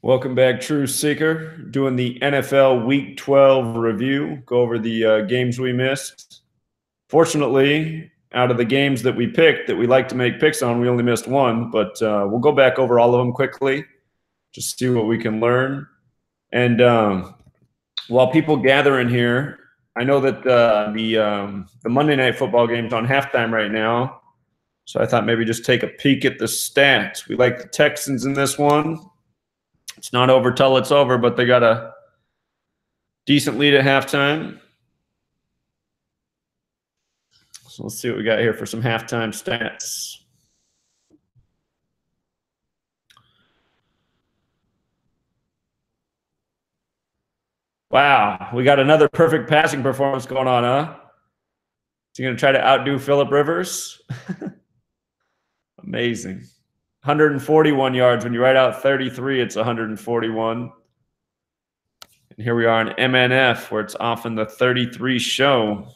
Welcome back, True Seeker. Doing the NFL Week 12 review. Go over the games we missed. Fortunately, out of the games that we picked that we like to make picks on, we only missed one, but we'll go back over all of them quickly, just see what we can learn. And while people gather in here, I know that the Monday Night Football game's on halftime right now, so I thought maybe just take a peek at the stats. We like the Texans in this one. It's not over till it's over, but they got a decent lead at halftime. So let's see what we got here for some halftime stats. Wow, we got another perfect passing performance going on, huh? Is he going to try to outdo Phillip Rivers? Amazing. 141 yards. When you write out 33, it's 141. And here we are in MNF, where it's often the 33 show.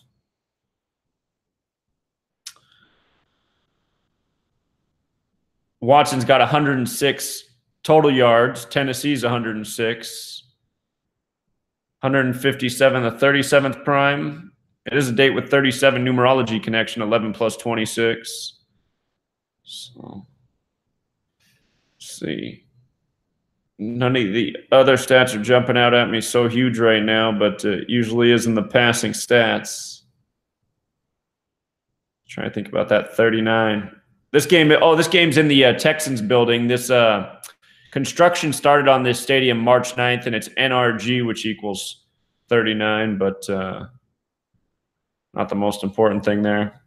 Watson's got 106 total yards. Tennessee's 106. 157, the 37th prime. It is a date with 37 numerology connection, 11 plus 26. So, let's see. None of the other stats are jumping out at me so huge right now, but it usually is in the passing stats. Trying to think about that 39. This game's in the Texans building. This construction started on this stadium March 9th, and it's NRG, which equals 39, but not the most important thing there.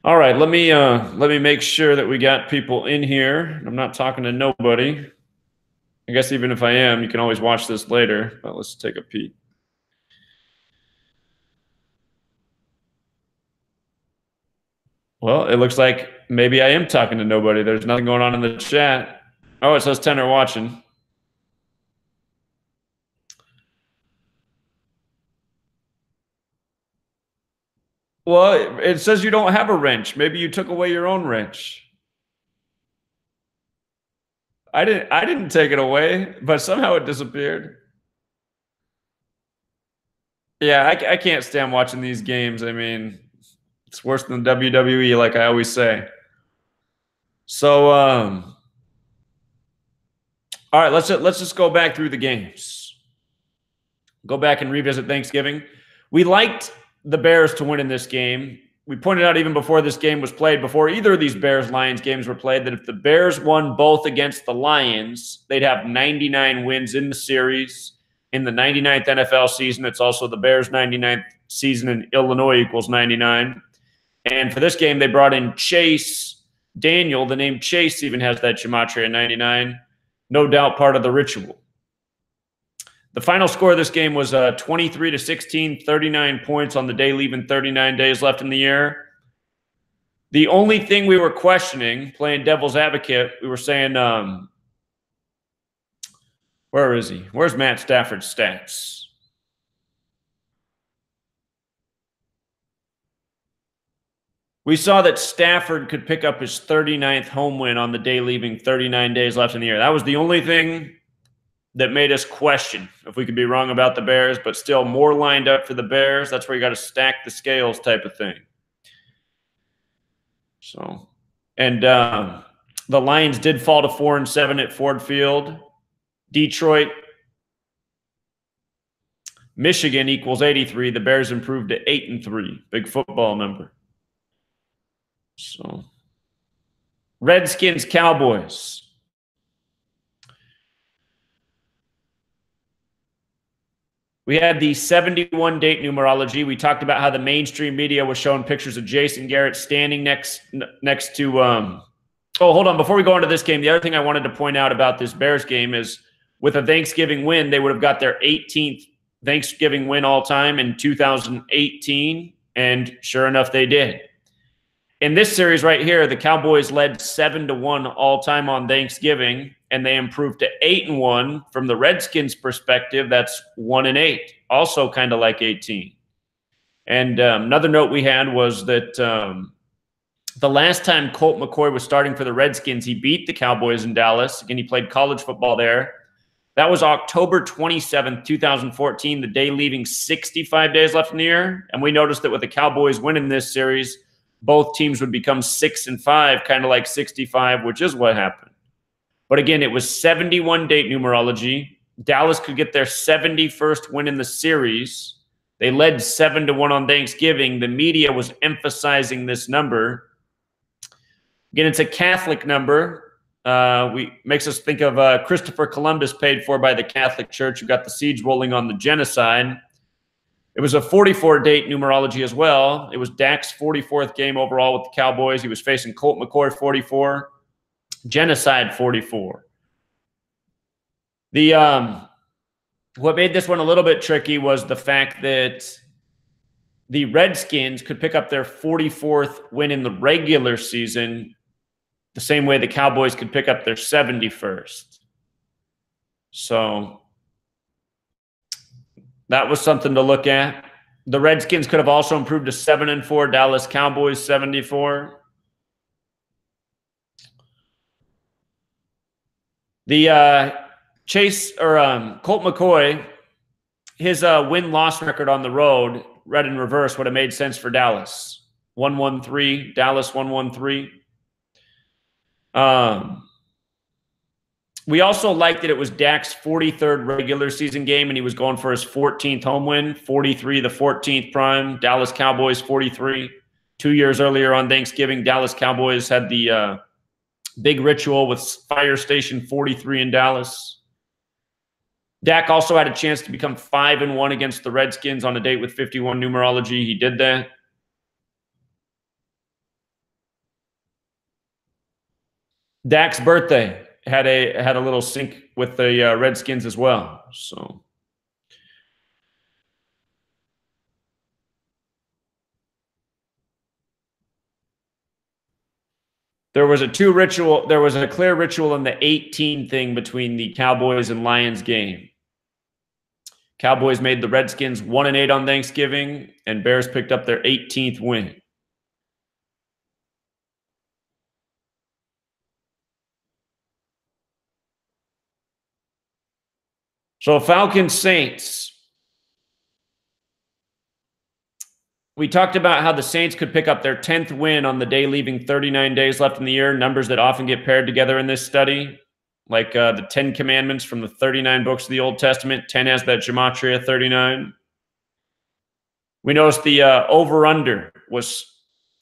All right, let me make sure that we got people in here. I'm not talking to nobody. I guess even if I am, you can always watch this later, but let's take a peek. Well, it looks like maybe I am talking to nobody. There's nothing going on in the chat. Oh, it says 10 are watching. Well, it says you don't have a wrench. Maybe you took away your own wrench. I didn't take it away, but somehow it disappeared. Yeah, I can't stand watching these games. I mean, it's worse than the WWE, like I always say. So, all right, let's just go back through the games. Go back and revisit Thanksgiving. We liked the Bears to win in this game. We pointed out even before this game was played, before either of these Bears-Lions games were played, that if the Bears won both against the Lions, they'd have 99 wins in the series. In the 99th NFL season, it's also the Bears' 99th season, and Illinois equals 99. And for this game, they brought in Chase Daniel. The name Chase even has that gematria 99. No doubt part of the ritual. The final score of this game was 23-16, 39 points on the day, leaving 39 days left in the year. The only thing we were questioning, playing devil's advocate, we were saying, where is he? Where's Matt Stafford's stats? We saw that Stafford could pick up his 39th home win on the day, leaving 39 days left in the year. That was the only thing that made us question if we could be wrong about the Bears, but still more lined up for the Bears. That's where you got to stack the scales type of thing. So, and the Lions did fall to 4-7 at Ford Field. Detroit, Michigan equals 83. The Bears improved to 8-3. Big football number. So, Redskins, Cowboys. We had the 71 date numerology. We talked about how the mainstream media was showing pictures of Jason Garrett standing next to oh, hold on. Before we go into this game, the other thing I wanted to point out about this Bears game is with a Thanksgiving win, they would have got their 18th Thanksgiving win all time in 2018, and sure enough, they did. In this series right here, the Cowboys led 7-1 all time on Thanksgiving, and they improved to 8-1. From the Redskins' perspective, that's 1-8, also kind of like 18. And another note we had was that The last time Colt McCoy was starting for the Redskins, he beat the Cowboys in Dallas. Again, he played college football there. That was October 27th, 2014, the day leaving 65 days left in the year. And we noticed that with the Cowboys winning this series, both teams would become 6-5, kind of like 65, which is what happened. But again, it was 71 date numerology. Dallas could get their 71st win in the series. They led 7-1 on Thanksgiving. The media was emphasizing this number. Again, it's a Catholic number. Makes us think of Christopher Columbus, paid for by the Catholic Church, who got the siege rolling on the genocide. It was a 44-date numerology as well. It was Dak's 44th game overall with the Cowboys. He was facing Colt McCoy, 44. Genocide, 44. What made this one a little bit tricky was the fact that the Redskins could pick up their 44th win in the regular season the same way the Cowboys could pick up their 71st. So that was something to look at. The Redskins could have also improved to 7-4. Dallas Cowboys 74. The Colt McCoy, his win-loss record on the road, read in reverse, would have made sense for Dallas. 1-1-3, Dallas 1-1-3. We also liked that it was Dak's 43rd regular season game, and he was going for his 14th home win, 43, the 14th prime. Dallas Cowboys 43. 2 years earlier on Thanksgiving, Dallas Cowboys had the big ritual with Fire Station 43 in Dallas. Dak also had a chance to become 5-1 against the Redskins on a date with 51 numerology. He did that. Dak's birthday had a little sync with the Redskins as well. So there was a clear ritual in the 18 thing between the Cowboys and Lions game. Cowboys made the Redskins 1-8 on Thanksgiving, and Bears picked up their 18th win. So Falcons Saints. We talked about how the Saints could pick up their 10th win on the day leaving 39 days left in the year, numbers that often get paired together in this study, like the 10 Commandments from the 39 books of the Old Testament. 10 has that gematria, 39. We noticed the over-under was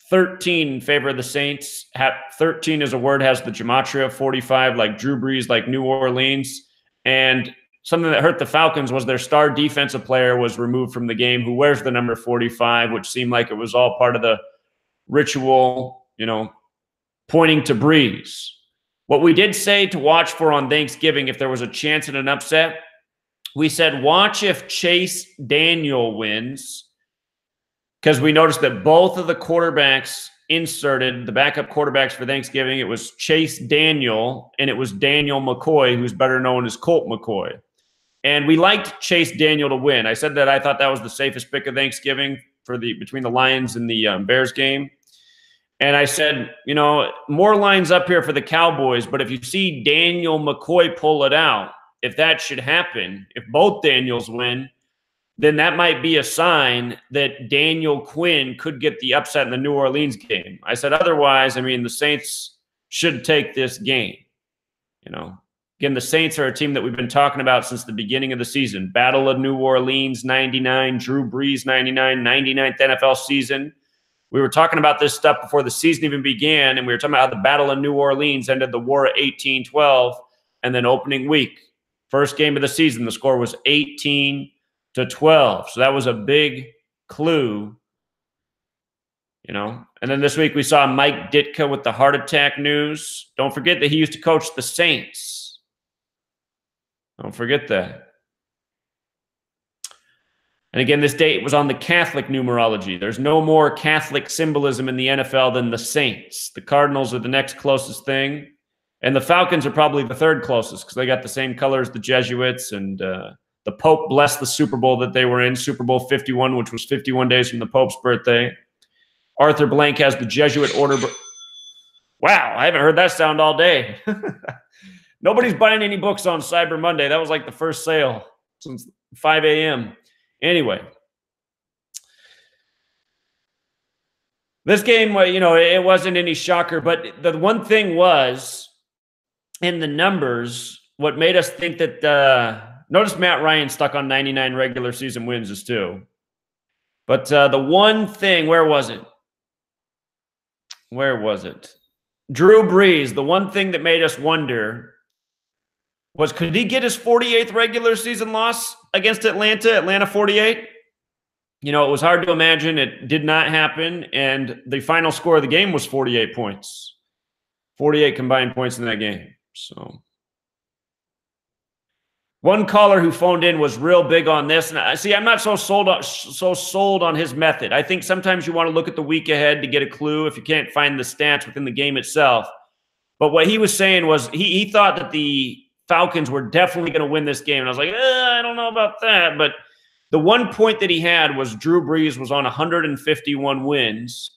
13 in favor of the Saints. 13 as a word has the gematria, 45 like Drew Brees, like New Orleans. And something that hurt the Falcons was their star defensive player was removed from the game, who wears the number 45, which seemed like it was all part of the ritual, pointing to Brees. What we did say to watch for on Thanksgiving, if there was a chance at an upset, we said watch if Chase Daniel wins, because we noticed that both of the quarterbacks inserted, the backup quarterbacks for Thanksgiving, it was Chase Daniel and it was Daniel McCoy, who's better known as Colt McCoy. And we liked Chase Daniel to win. I said that I thought that was the safest pick of Thanksgiving between the Lions and the Bears game. And I said, more lines up here for the Cowboys, but if you see Daniel McCoy pull it out, if that should happen, if both Daniels win, then that might be a sign that Daniel Quinn could get the upset in the New Orleans game. I said otherwise, the Saints should take this game. Again, the Saints are a team that we've been talking about since the beginning of the season. Battle of New Orleans, 99. Drew Brees, 99. 99th NFL season. We were talking about this stuff before the season even began, and we were talking about how the Battle of New Orleans ended the war at 18-12, and then opening week, first game of the season, the score was 18-12. So that was a big clue, And then this week we saw Mike Ditka with the heart attack news. Don't forget that he used to coach the Saints. Don't forget that. And again, this date was on the Catholic numerology. There's no more Catholic symbolism in the NFL than the Saints. The Cardinals are the next closest thing. And the Falcons are probably the third closest because they got the same color as the Jesuits. And the Pope blessed the Super Bowl that they were in, Super Bowl 51, which was 51 days from the Pope's birthday. Arthur Blank has the Jesuit order Wow, I haven't heard that sound all day. Nobody's buying any books on Cyber Monday. That was like the first sale since 5 a.m. Anyway, this game, you know, it wasn't any shocker, but the one thing was in the numbers, what made us think that, notice Matt Ryan stuck on 99 regular season wins is too. But the one thing, where was it? Where was it? Drew Brees, the one thing that made us wonder was, could he get his 48th regular season loss against Atlanta 48? You know, it was hard to imagine. It did not happen. And the final score of the game was 48 points. 48 combined points in that game. So one caller who phoned in was real big on this. And see, I'm not so sold on his method. I think sometimes you want to look at the week ahead to get a clue if you can't find the stats within the game itself. But what he was saying was he thought that the Falcons were definitely going to win this game. And I was like, I don't know about that. But the one point that he had was Drew Brees was on 151 wins.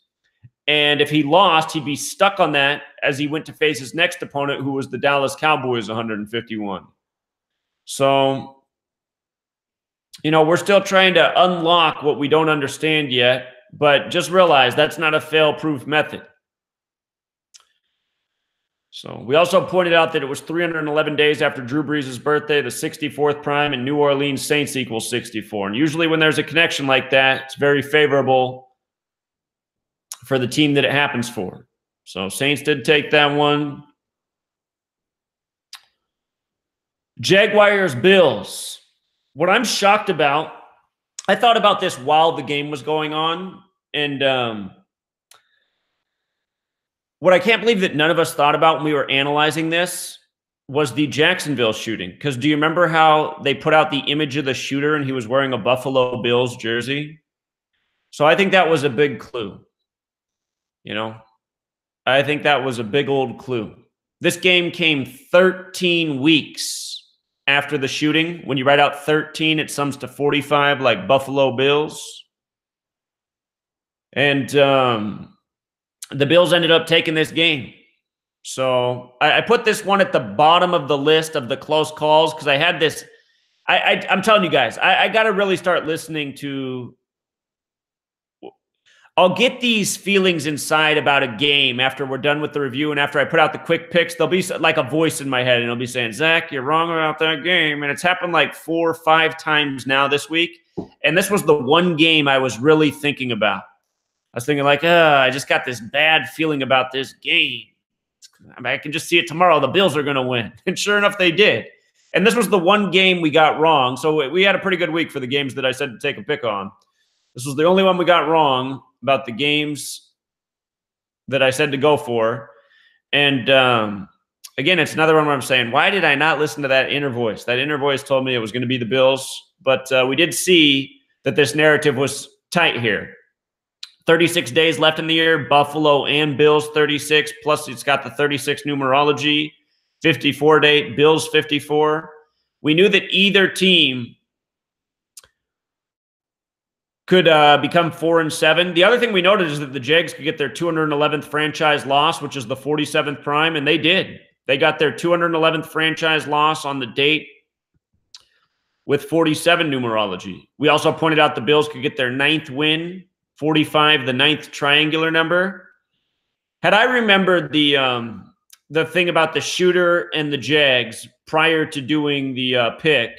And if he lost, he'd be stuck on that as he went to face his next opponent, who was the Dallas Cowboys, 151. So, you know, we're still trying to unlock what we don't understand yet, but just realize that's not a fail-proof method. So we also pointed out that it was 311 days after Drew Brees' birthday, the 64th prime, and New Orleans Saints equals 64. And usually when there's a connection like that, it's very favorable for the team that it happens for. So Saints did take that one. Jaguars, Bills. What I'm shocked about, I thought about this while the game was going on, and what I can't believe that none of us thought about when we were analyzing this was the Jacksonville shooting. Because do you remember how they put out the image of the shooter and he was wearing a Buffalo Bills jersey? So I think that was a big clue. You know, I think that was a big old clue. This game came 13 weeks after the shooting. When you write out 13, it sums to 45, like Buffalo Bills. And the Bills ended up taking this game. So I put this one at the bottom of the list of the close calls because I had this. I'm telling you guys, I got to really start listening to. I'll get these feelings inside about a game after we're done with the review and after I put out the quick picks. There'll be like a voice in my head and it'll be saying, Zach, you're wrong about that game. And it's happened like 4 or 5 times now this week. And this was the one game I was really thinking about. I was thinking like, I just got this bad feeling about this game. I can just see it tomorrow. The Bills are going to win. And sure enough, they did. And this was the one game we got wrong. So we had a pretty good week for the games that I said to take a pick on. This was the only one we got wrong about the games that I said to go for. And again, it's another one where I'm saying, why did I not listen to that inner voice? That inner voice told me it was going to be the Bills. But we did see that this narrative was tight here. 36 days left in the year, Buffalo and Bills 36, plus it's got the 36 numerology, 54 date, Bills 54. We knew that either team could become 4-7. The other thing we noted is that the Jags could get their 211th franchise loss, which is the 47th prime, and they did. They got their 211th franchise loss on the date with 47 numerology. We also pointed out the Bills could get their 9th win, 45, the 9th triangular number. Had I remembered the thing about the shooter and the Jags prior to doing the pick,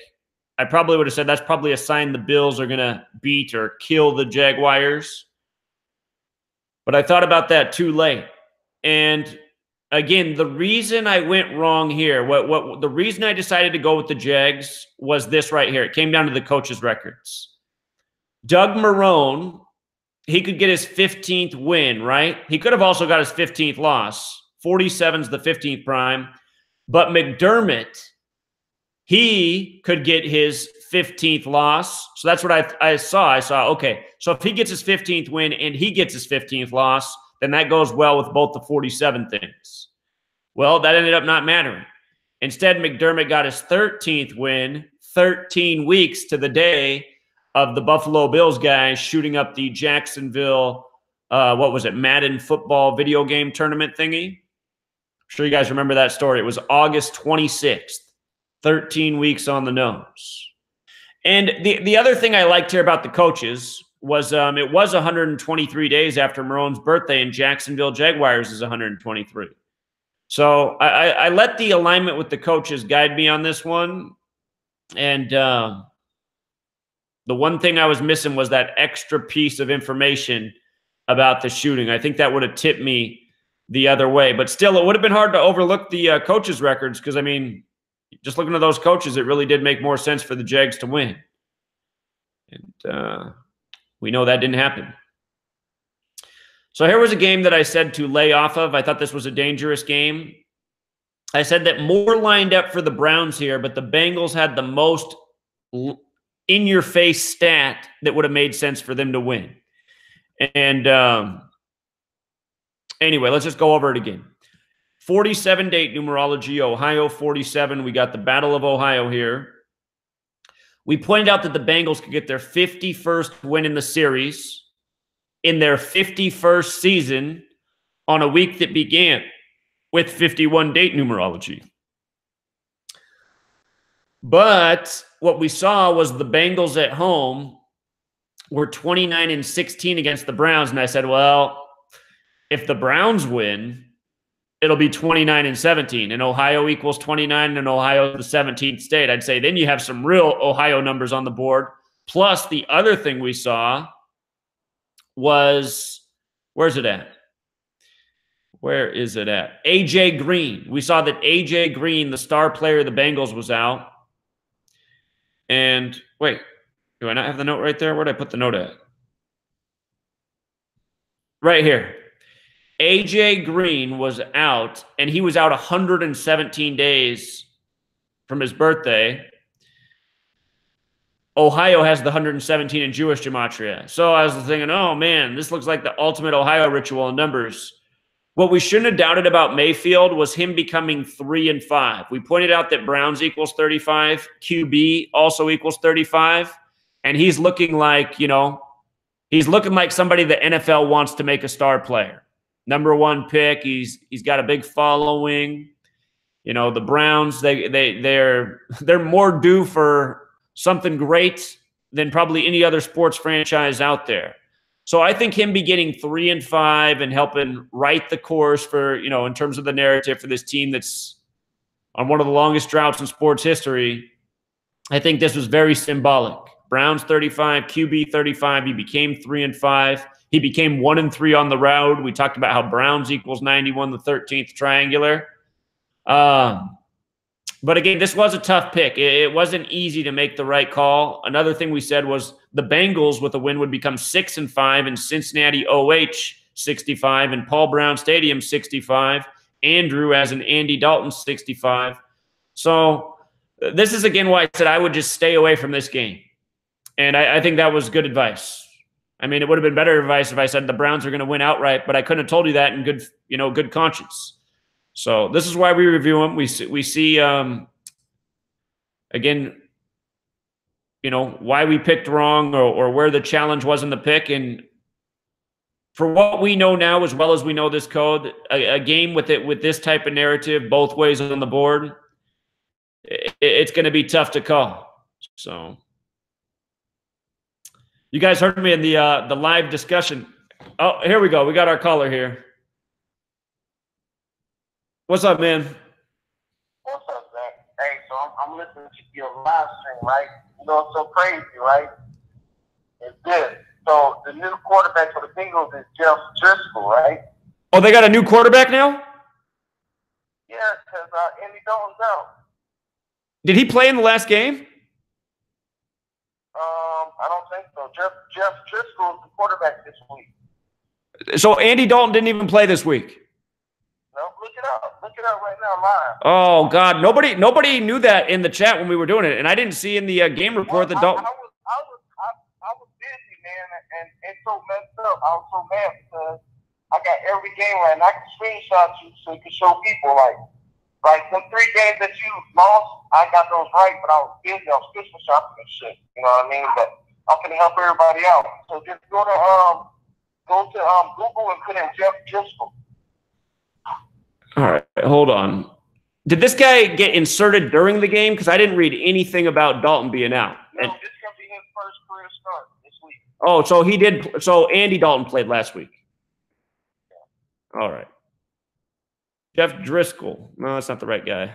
I probably would have said that's probably a sign the Bills are going to beat or kill the Jaguars. But I thought about that too late. And again, the reason I went wrong here, the reason I decided to go with the Jags was this right here. It came down to the coaches' records. Doug Marrone, he could get his 15th win, right? He could have also got his 15th loss. 47's the 15th prime. But McDermott, he could get his 15th loss. So that's what I saw. I saw, okay, so if he gets his 15th win and he gets his 15th loss, then that goes well with both the 47 things. Well, that ended up not mattering. Instead, McDermott got his 13th win, 13 weeks to the day of the Buffalo Bills guys shooting up the Jacksonville, Madden football video game tournament thingy. sure you guys remember that story. It was August 26th, 13 weeks on the nose. And the other thing I liked here about the coaches was it was 123 days after Marone's birthday, and Jacksonville Jaguars is 123. So I let the alignment with the coaches guide me on this one. And the one thing I was missing was that extra piece of information about the shooting. I think that would have tipped me the other way. But still, it would have been hard to overlook the coaches' records because, I mean, just looking at those coaches, it really did make more sense for the Jags to win. And we know that didn't happen. So here was a game that I said to lay off of. I thought this was a dangerous game. I said that more lined up for the Browns here, but the Bengals had the most in-your-face stat that would have made sense for them to win. And anyway, let's just go over it again. 47-date numerology, Ohio 47. We got the Battle of Ohio here. We pointed out that the Bengals could get their 51st win in the series in their 51st season on a week that began with 51-date numerology. But what we saw was the Bengals at home were 29-16 against the Browns. And I said, well, if the Browns win, it'll be 29-17. And Ohio equals 29, and Ohio is the 17th state. I'd say then you have some real Ohio numbers on the board. Plus, the other thing we saw was, where's it at? Where is it at? A.J. Green. We saw that A.J. Green, the star player of the Bengals, was out. And wait, do I not have the note right there? Where did I put the note at? Right here. A.J. Green was out, and he was out 117 days from his birthday. Ohio has the 117 in Jewish gematria. So I was thinking, oh, man, this looks like the ultimate Ohio ritual in numbers. What we shouldn't have doubted about Mayfield was him becoming 3-5. We pointed out that Browns equals 35. QB also equals 35. And he's looking like, you know, he's looking like somebody the NFL wants to make a star player. Number one pick. He's got a big following. You know, the Browns, they're more due for something great than probably any other sports franchise out there. So I think him be getting 3-5 and helping write the course for, you know, in terms of the narrative for this team that's on one of the longest droughts in sports history, I think this was very symbolic. Browns 35, QB 35. He became 3-5. He became 1-3 on the road. We talked about how Browns equals 91, the 13th triangular. But again, this was a tough pick. It wasn't easy to make the right call. Another thing we said was the Bengals with a win would become 6-5, and Cincinnati OH 65, and Paul Brown Stadium 65. Andrew as an Andy Dalton 65. So this is again why I said I would just stay away from this game. And I think that was good advice. I mean, it would have been better advice if I said the Browns are going to win outright, but I couldn't have told you that in good conscience. So this is why we review them. We see again, you know, why we picked wrong or where the challenge was in the pick. And for what we know now, as well as we know this code, a game with this type of narrative, both ways on the board, it's going to be tough to call. So you guys heard me in the live discussion. Oh, here we go. We got our caller here. What's up, man? What's up, Zach? Hey, so I'm listening to your live stream, right? You know, it's so crazy, right? It's good. So the new quarterback for the Bengals is Jeff Driscoll, right? Oh, they got a new quarterback now? Yeah, because Andy Dalton's out. Did he play in the last game? I don't think so. Jeff Driscoll is the quarterback this week. So Andy Dalton didn't even play this week? No, look it up. Look it up right now live. Oh, God. Nobody knew that in the chat when we were doing it. And I didn't see in the game report that Dalton... I was busy, man, and it's so messed up. I was so mad because I got every game right, and I can screenshot you so you can show people, like the 3 games that you lost, I got those right, but I was busy. I was Christmas shopping and shit. You know what I mean? But I'm going to help everybody out. So just go to Google and put in Jeff Driscoll. All right, hold on. Did this guy get inserted during the game? Because I didn't read anything about Dalton being out. No, this gonna be his first career start this week. Oh, so he did. So Andy Dalton played last week. All right. Jeff Driscoll. No, that's not the right guy.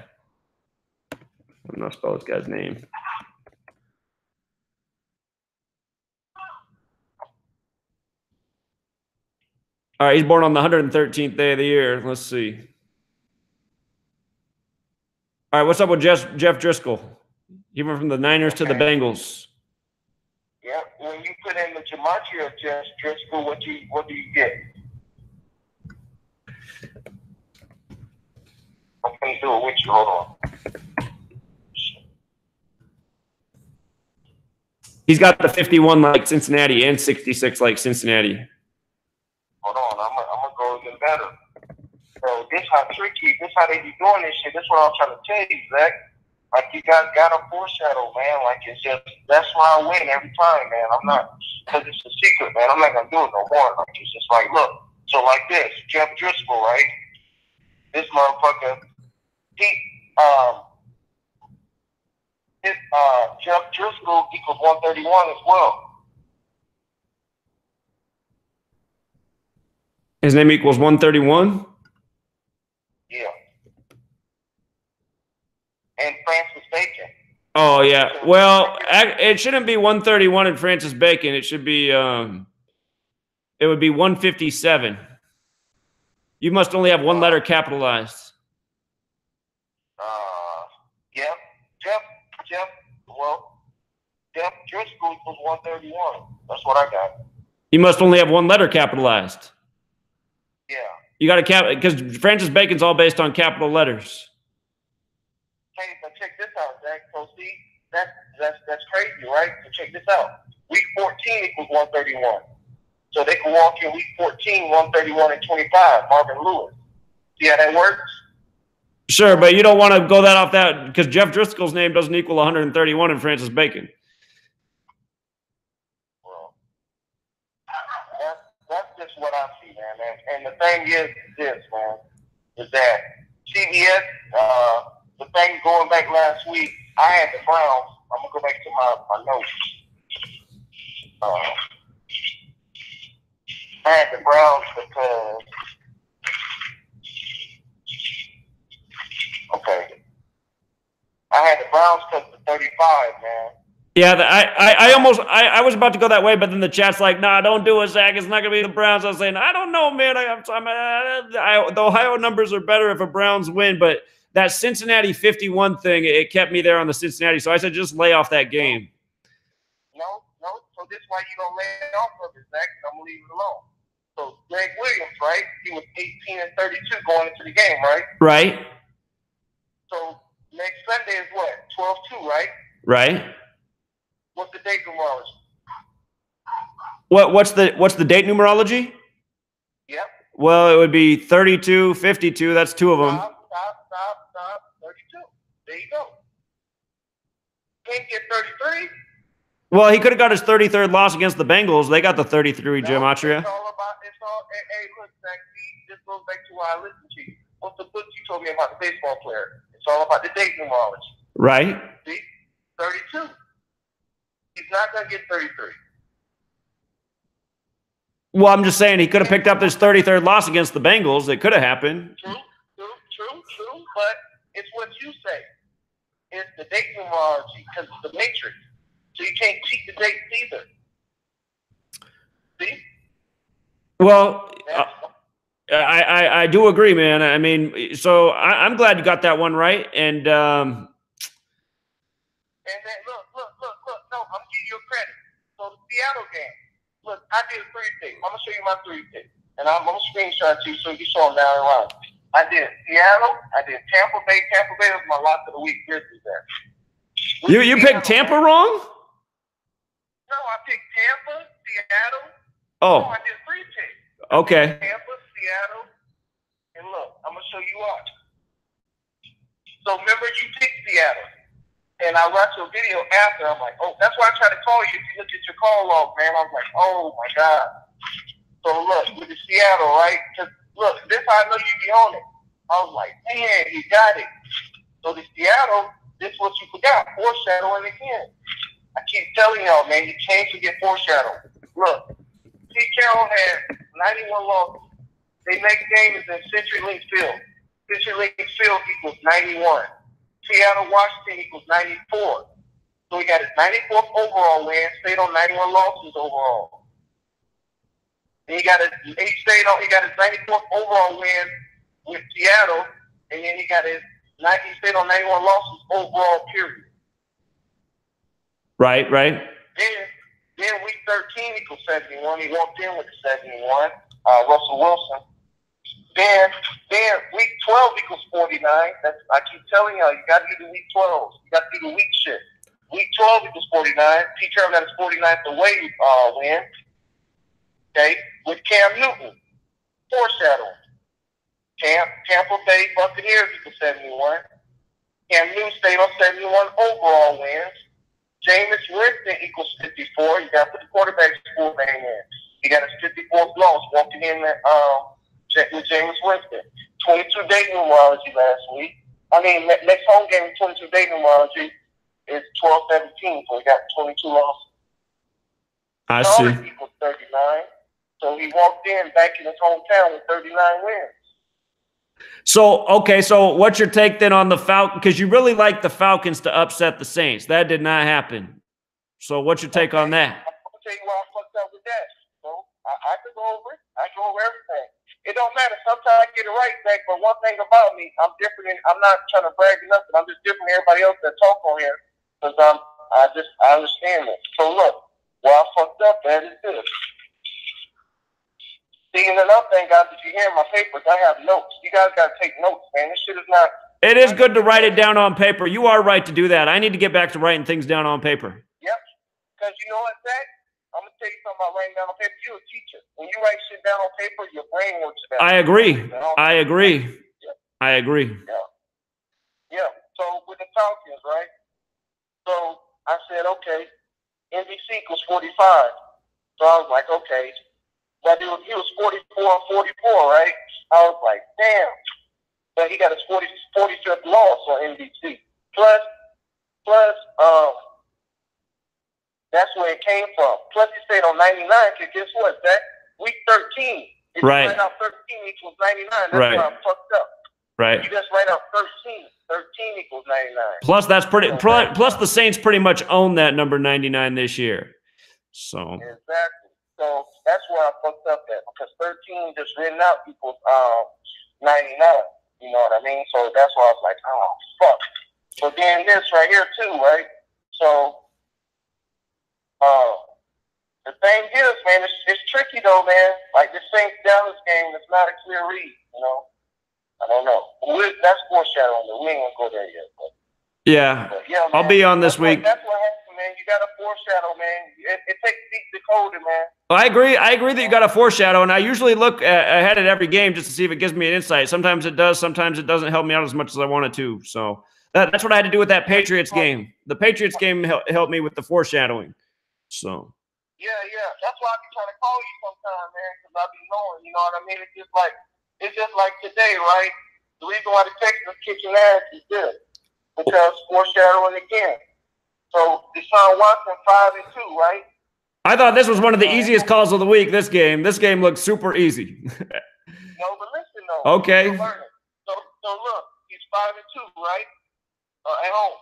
I'm not spell this guy's name. All right, he's born on the 113th day of the year. Let's see. All right, what's up with Jeff Driscoll? He went from the Niners to the Bengals. Yeah, when you put in the gematria of Jeff Driscoll, what do you get? I'm gonna do it with you. Hold on. He's got the 51 like Cincinnati and 66 like Cincinnati. Hold on, I'm gonna go even better. So this how tricky, this how they be doing this shit. This is what I'm trying to tell you, Zach. Like you guys gotta foreshadow, man. Like it's just that's why I win every time, man. I'm not because it's a secret, man. I'm not gonna do it no more. Like it's just like look. So like this, Jeff Driscoll, right? This motherfucker, Jeff Driscoll equals 131 as well. His name equals 131? Yeah. And Francis Bacon. Oh, yeah. Well, it shouldn't be 131 in Francis Bacon. It should be, it would be 157. You must only have one letter capitalized. Jeff Driscoll equals 131. That's what I got. You must only have one letter capitalized. Yeah. You got to because Francis Bacon's all based on capital letters. Hey, so check this out, Zach. So see, that's crazy, right? So check this out. Week 14 equals 131. So they can walk in week 14, 131 and 25. Marvin Lewis. See how that works? Sure, but you don't want to go that off that because Jeff Driscoll's name doesn't equal 131 in Francis Bacon. Well, that's just what I see, man. And the thing is this, man, is that CBS, the thing going back last week, I had the Browns. I'm going to go back to my notes. I had the Browns because I had the Browns because the 35, man. Yeah, I was about to go that way, but then the chat's like, "Nah, don't do it, Zach. It's not gonna be the Browns." I was saying, "I don't know, man. The Ohio numbers are better if a Browns win, but that Cincinnati 51 thing, it kept me there on the Cincinnati. So I said, just lay off that game." No. So this is why you don't lay off of it, Zach. I'm gonna leave it alone. So Greg Williams, right? He was 18 and 32 going into the game, right? Right. So next Sunday is what? 12-2, right? Right. What's the date numerology? What's the date numerology? Yep. Well, it would be 32, 52. That's two of them. Stop. 32. There you go. Can't get 33. Well, he could have got his 33rd loss against the Bengals. They got the 33 gematria. It's all about. Hey, look, Zach. This goes back to why I listen to you. What's the book you told me about the baseball player? It's all about the date numerology. Right. See, 32. He's not gonna get 33. Well, I'm just saying he could have picked up his 33rd loss against the Bengals. It could have happened. True. But it's what you say. It's the date numerology because it's the matrix. So you can't cheat the dates either. See? Well, I do agree, man. I mean, so I'm glad you got that one right. And then look. No, I'm gonna give you a credit. So the Seattle game. Look, I did 3 picks. I'm gonna show you my 3 picks, and I'm gonna screenshot you so you saw them down the line. I did Seattle. I did Tampa Bay. Tampa Bay was my lock of the week. Grizzlies there. You picked Tampa wrong? No, I picked Tampa, Seattle. Oh. No, I did 3 picks. Okay. Tampa, Seattle, and look, I'm gonna show you what. So remember, you picked Seattle. And I watched your video after. I'm like, oh, that's why I tried to call you. If you look at your call log, man, I was like, oh my God. So look, with the Seattle, right? Because look, this how I know you be on it. I was like, man, he got it. So the Seattle, this is what you forgot, foreshadowing again. I keep telling y'all, man, you can't forget foreshadow. Look, Pete Carroll had 91 losses. Their next game is in CenturyLink Field. CenturyLink Field equals 91. Seattle, Washington equals 94. So he got his 94th overall win, stayed on 91 losses overall. And he got his 94th overall win with Seattle, and then he stayed on 91 losses overall, period. Right. Then week 13 equals 71. He walked in with the 71, Russell Wilson. Then week 12 equals 49. I keep telling y'all, you got to do the week 12. You got to do the week shit. Week 12 equals 49. Pete Carroll got his 49th away win. Okay, with Cam Newton. Foreshadowing. Tampa Bay Buccaneers equals 71. Cam Newton stayed on 71 overall wins. Jameis Winston equals 54. You got to put the quarterback's full name in. He got his 54th loss walking in with Jameis Winston. 22-day numerology last week. I mean, next home game, 22-day numerology is 12-17, so he got 22 losses. I see. Equals 39. So he walked in back in his hometown with 39 wins. So, okay, so what's your take then on the Falcons? Because you really like the Falcons to upset the Saints. That did not happen. So what's your take on that? I'm going to tell you why I fucked up with that. So I could go over it. I go over everything. It don't matter. Sometimes I get it right, Zach, but one thing about me, I'm different. I'm not trying to brag or nothing. I'm just different than everybody else that talk on here because I understand it. So look, why I fucked up, man, is this. See, and another thing, guys, if you hear my papers, I have notes. You guys got to take notes, man. This shit is not. It is good to write it down on paper. You are right to do that. I need to get back to writing things down on paper. Yep. Because you know what, Zach? I'm going to tell you something about writing down on paper. You're a teacher. When you write shit down on paper, your brain works better. I agree. I agree. Yeah. I agree. Yeah. So with the Falcons, right? So I said, okay, NBC equals 45. So I was like, okay. But he was 44-44, right? I was like, damn. But he got his 45th loss on NBC. Plus, that's where it came from. Plus, he stayed on 99. Because guess what, Zach? Week 13. If right. you write out 13 equals 99, that's right. why I fucked up. Right. You just write out 13. 13 equals 99. Plus, that's pretty. Plus, the Saints pretty much own that number 99 this year. So. Exactly. So that's where I fucked up at because 13 just written out equals 99. You know what I mean? So that's why I was like, oh fuck. So then this right here too, right? So the thing is, man, it's tricky though, man. Like this Saints Dallas game, it's not a clear read. You know, I don't know. That's foreshadowing. We ain't gonna go there yet. But yeah, man, I'll be on this week. That's what happened, man. You got to foreshadow, man. It takes deep decoding, man. Well, I agree that you got to foreshadow, and I usually look ahead at every game just to see if it gives me an insight. Sometimes it does, sometimes it doesn't help me out as much as I want it to. So that's what I had to do with that Patriots game. The Patriots game helped me with the foreshadowing. So. Yeah. That's why I be trying to call you sometime, man, because I be knowing. You know what I mean? It's just like today, right? The reason why the Texans kicking ass is this. Because foreshadowing again. So Deshaun Watson 5-2, right? I thought this was one of the easiest calls of the week. This game looked super easy. No, but listen though. Okay. So look, he's 5-2, right? At home.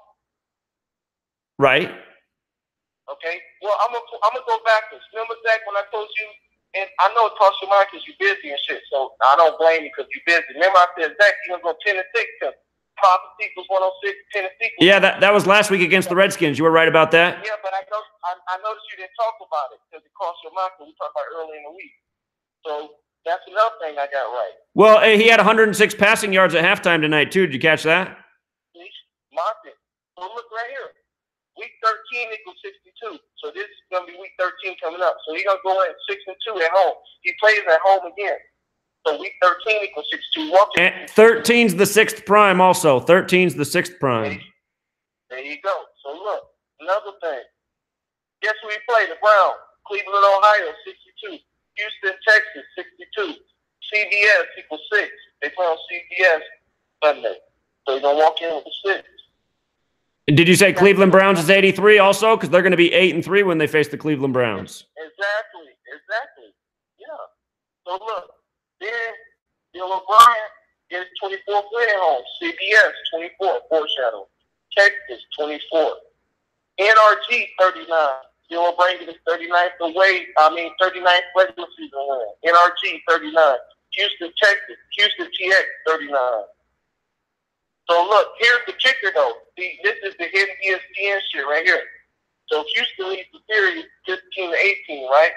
Right. Okay. Well, I'm gonna go backwards. Remember, Zach, when I told you, and I know it costs your mind because you're busy and shit. So I don't blame you because you're busy. Remember, I said, Zach, you're gonna go 10-6 because prophecy was 106, Tennessee. Yeah, that was last week against the Redskins. You were right about that. Yeah, but I noticed you didn't talk about it because it cost your mind because we talked about it early in the week. So that's another thing I got right. Well, he had 106 passing yards at halftime tonight too. Did you catch that? Mark it. So look right here. Week 13 equals 62. So this is gonna be week 13 coming up. So he's gonna go in 6-2 at home. He plays at home again. So week 13 equals 62. And 13's the sixth prime also. 13's the sixth prime. There you go. So look, another thing. Guess who he played? The Browns. Cleveland, Ohio, 62. Houston, Texas, 62. CBS equals 6. They play on CBS Sunday. So you're going to walk in with the 6. And did you say Cleveland Browns is 83 also? Because they're going to be 8-3 when they face the Cleveland Browns. Exactly. Yeah. So look, then Bill O'Brien gets 24 playing home. CBS 24, foreshadow. Texas 24. NRG 39. Bill O'Brien gets 39th away. 39th regular season win. NRG 39. Houston, Texas. Houston TX 39. So look, here's the kicker though. See, this is the hidden ESPN shit right here. So Houston leads the series 15-18, right?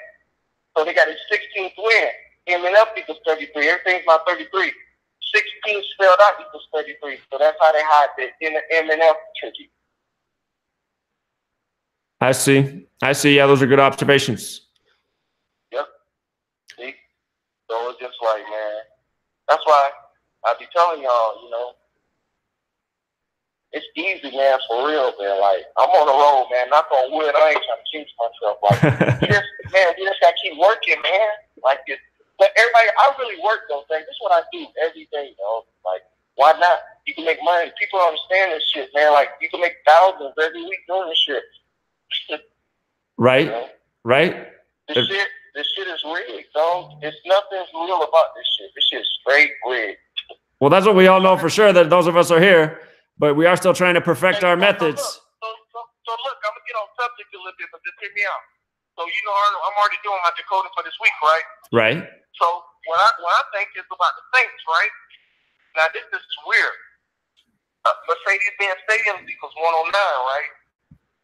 So they got a 16th win. MNF equals 33. Everything's about 33. 16 spelled out equals 33. So that's how they hide the MNF tricky. I see. Yeah, those are good observations. Yep. See? So it's just like, man, that's why I be telling y'all, you know, it's easy, man, for real, man. Like, I'm on the road, man. Knock on wood. I ain't trying to jinx myself. Like, we just got to keep working, man. Like, but everybody, I really work those things. This is what I do every day, you know. Like, why not? You can make money. People don't understand this shit, man. Like, you can make thousands every week doing this shit. Right, you know? right. This shit is rigged, dog. It's nothing real about this shit. This shit is straight rigged. Well, that's what we all know for sure, that those of us are here. But we are still trying to perfect our methods. So look, I'm going to get on subject a little bit, but just hear me out. So, you know, I'm already doing my Dakota for this week, right? Right. So, what I think is about the Saints, right? Now, this is weird. Mercedes-Benz Stadium equals 109, right?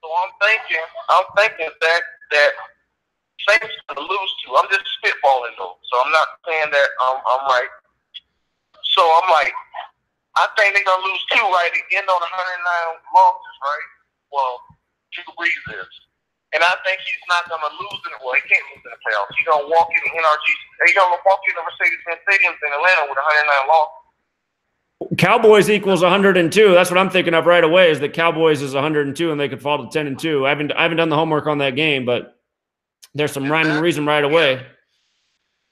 So, I'm thinking that Saints going to lose to. I'm just spitballing, though. So, I'm not saying that I'm right. So, I'm like, I think they're going to lose 2, right? They end on 109 losses, right? Well, Drew Brees is. And I think he's not going to lose in the well, he can't lose in the playoffs. He's going to walk in the NRG. He's going to walk in the Mercedes-Benz Stadium in Atlanta with 109 losses. Cowboys equals 102. That's what I'm thinking of right away, is that Cowboys is 102 and they could fall to 10-2. I haven't done the homework on that game, but there's some rhyme and reason right away.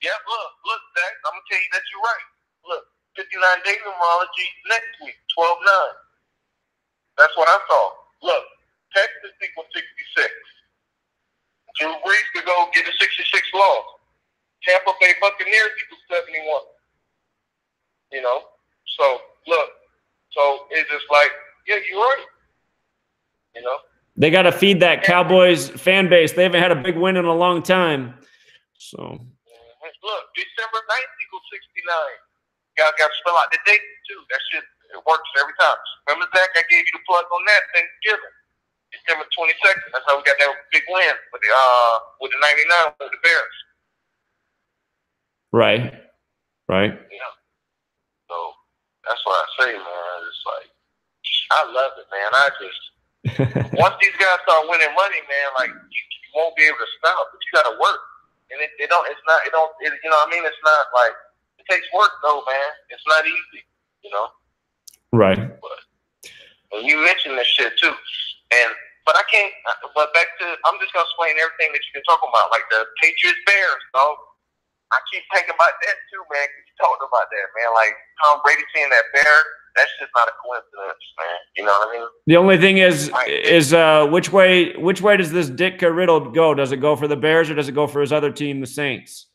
Yeah, look, Zach, I'm going to tell you that you're right. Look, 59 day numerology next week, 12-9. That's what I saw. Look, Texas equals 66. Drew Brees could go get a 66 loss. Tampa Bay Buccaneers equals 71. You know? So, look. So, it's just like, yeah, you're right. You know? They got to feed that Cowboys fan base. They haven't had a big win in a long time. So. Look, December 9th equals 69. Got to spell out the date, too. That shit, it works every time. Remember, Zach, I gave you the plug on that Thanksgiving. December 22nd. That's how we got that big win with the 99 with the Bears. Right. Yeah. So, that's what I say, man. It's like, I love it, man. I just, once these guys start winning money, man, like, you won't be able to stop, but you got to work. And you know what I mean? It's not like, it takes work, though, man. It's not easy, you know? Right. But when you mentioned this shit, too, but I can't, but back to, I'm just going to explain everything that you've been talking about, like the Patriots-Bears, dog. I keep thinking about that, too, man, because you talked about that, man. Like, Tom Brady seeing that bear, that's just not a coincidence, man. You know what I mean? The only thing is which way does this Ditka Riddle go? Does it go for the Bears or does it go for his other team, the Saints?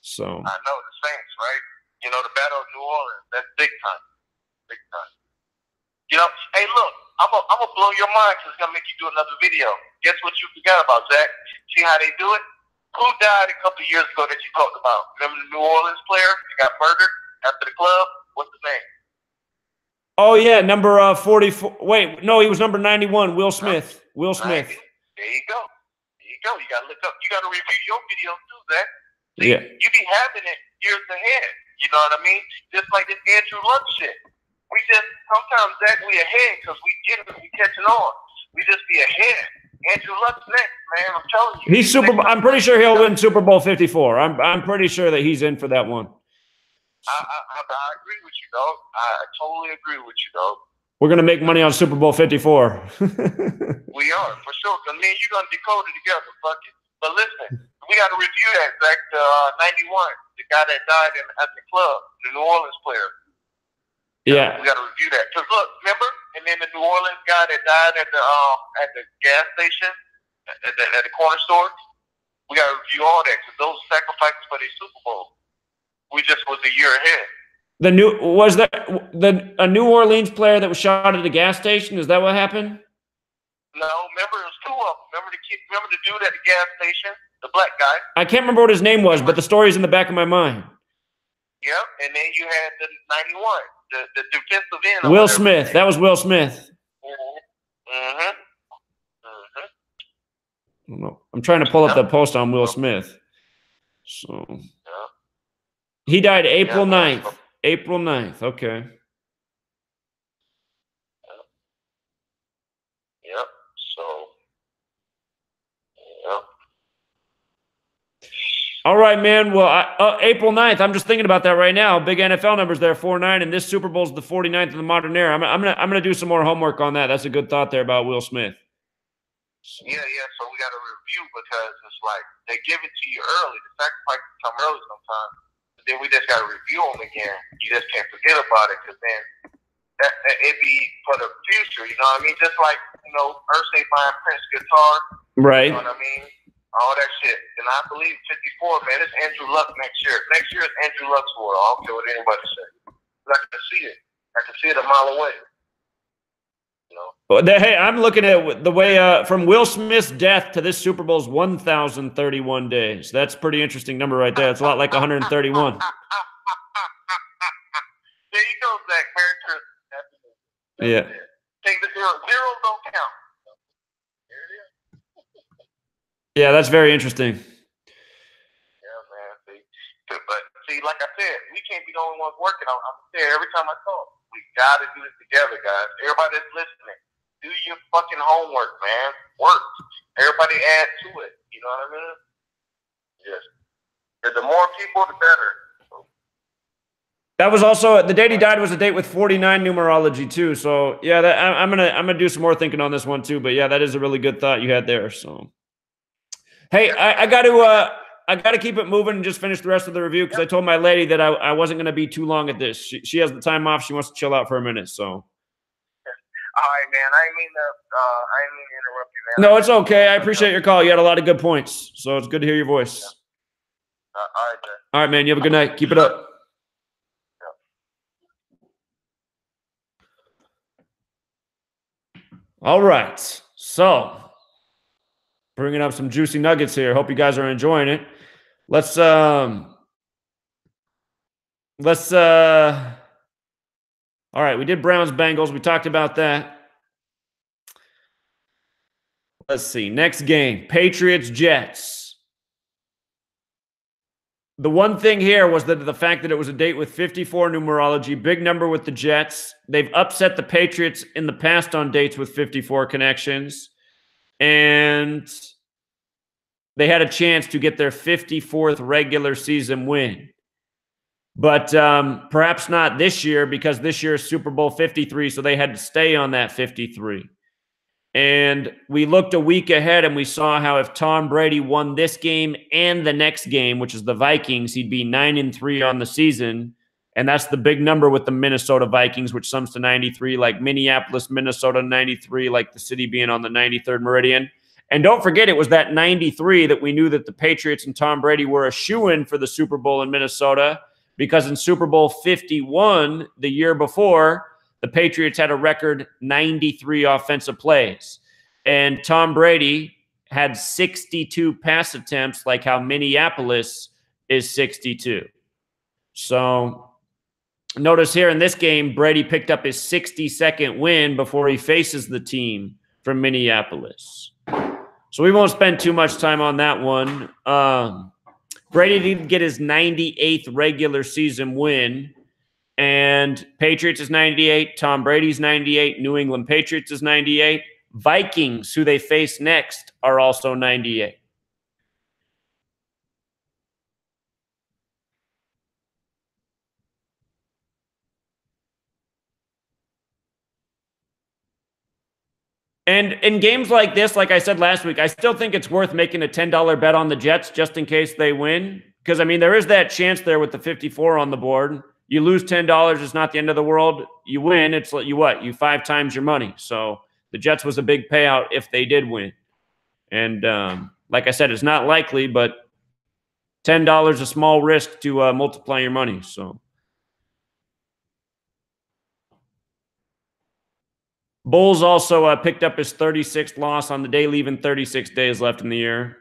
So I know the Saints, right? You know, the Battle of New Orleans, that's big time. Big time. You know, hey, look, I'm gonna blow your mind because it's gonna make you do another video. Guess what you forgot about, Zach? See how they do it? Who died a couple of years ago that you talked about? Remember the New Orleans player that got murdered after the club? What's his name? Oh yeah, number 44. Wait, no, he was number 91. Will Smith. Will Smith. There you go. You gotta look up. You gotta review your videos too, Zach. See, Yeah. You be having it years ahead. You know what I mean? Just like this Andrew Luck shit. We just sometimes, Zach, we ahead because we get it, we catching on. We just be ahead. Andrew Luck's next, man. I'm telling you. I'm pretty sure he'll win Super Bowl 54. I'm pretty sure that he's in for that one. I agree with you, dog. I totally agree with you, dog. We're gonna make money on Super Bowl 54. We are, for sure. Because me and you gonna decode it together, fuck it. But listen, we got to review that back to 91. The guy that died at the club, the New Orleans player. Yeah. We got to review that. Because look, remember? And then the New Orleans guy that died at the gas station, at the corner store. We got to review all that because those sacrifices for the Super Bowl. We just was a year ahead. A New Orleans player that was shot at a gas station? Is that what happened? No, remember it was two of them. Remember the dude at the gas station, the black guy. I can't remember what his name was, but the story's in the back of my mind. Yep, and then you had the 91, the defensive end. Will Smith. That was Will Smith. Mm-hmm. I don't know. I'm trying to pull up the post on Will Smith. So he died April 9th. April 9th. Okay. Yep. So. Yep. All right, man. Well, April 9th. I'm just thinking about that right now. Big NFL numbers there, 4-9, and this Super Bowl is the 49th of the modern era. I'm gonna do some more homework on that. That's a good thought there about Will Smith. Yeah. So we got to review because it's like they give it to you early. The sacrifices come early sometimes. But then we just got to review them again. You just can't forget about it because then it be for the future. You know what I mean? Just like Ursay buying Prince guitar. Right. You know what I mean? All that shit. And I believe 54, man. It's Andrew Luck next year. Next year is Andrew Luck's war. I don't care what anybody says. I can see it. I can see it a mile away. Hey, I'm looking at the way from Will Smith's death to this Super Bowl's 1,031 days. That's a pretty interesting number right there. It's a lot like 131. There you go, Zach. Merry Christmas. Yeah. Take the zero. Zeros don't count. Here it is. Yeah, that's very interesting. Yeah, man. But see, like I said, we can't be the only ones working. I'm there every time I talk. We got to do this together, guys. Everybody that's listening, do your fucking homework, man. Work. Everybody add to it. You know what I mean? Yes. The more people, the better. That was also the date he died was a date with 49 numerology too. So yeah, I'm gonna do some more thinking on this one too. But yeah, that is a really good thought you had there. So hey, I got to keep it moving and just finish the rest of the review because I told my lady that I wasn't going to be too long at this. She has the time off. She wants to chill out for a minute. So. All right, man. I didn't mean to interrupt you, man. No, it's okay. I appreciate your call. You had a lot of good points, so it's good to hear your voice. All right, man. All right, man. You have a good night. Keep it up. All right. So. Bringing up some juicy nuggets here. Hope you guys are enjoying it. Let's all right, we did Browns Bengals. We talked about that. Let's see. Next game, Patriots Jets. The one thing here was that the fact that it was a date with 54 numerology, big number with the Jets. They've upset the Patriots in the past on dates with 54 connections. And they had a chance to get their 54th regular season win. But perhaps not this year because this year is Super Bowl 53, so they had to stay on that 53. And we looked a week ahead and we saw how if Tom Brady won this game and the next game, which is the Vikings, he'd be 9-3 on the season. And that's the big number with the Minnesota Vikings, which sums to 93, like Minneapolis, Minnesota 93, like the city being on the 93rd meridian. And don't forget, it was that 93 that we knew that the Patriots and Tom Brady were a shoo-in for the Super Bowl in Minnesota because in Super Bowl 51, the year before, the Patriots had a record 93 offensive plays. And Tom Brady had 62 pass attempts, like how Minneapolis is 62. So notice here in this game, Brady picked up his 62nd win before he faces the team from Minneapolis. So we won't spend too much time on that one. Brady didn't get his 98th regular season win. And Patriots is 98. Tom Brady's 98. New England Patriots is 98. Vikings, who they face next, are also 98. And in games like this, like I said last week, I still think it's worth making a $10 bet on the Jets just in case they win. Because, I mean, there is that chance there with the 54 on the board. You lose $10, it's not the end of the world. You win, it's you what? You 5 times your money. So the Jets was a big payout if they did win. And like I said, it's not likely, but $10 a small risk to multiply your money. So Bulls also picked up his 36th loss on the day, leaving 36 days left in the year.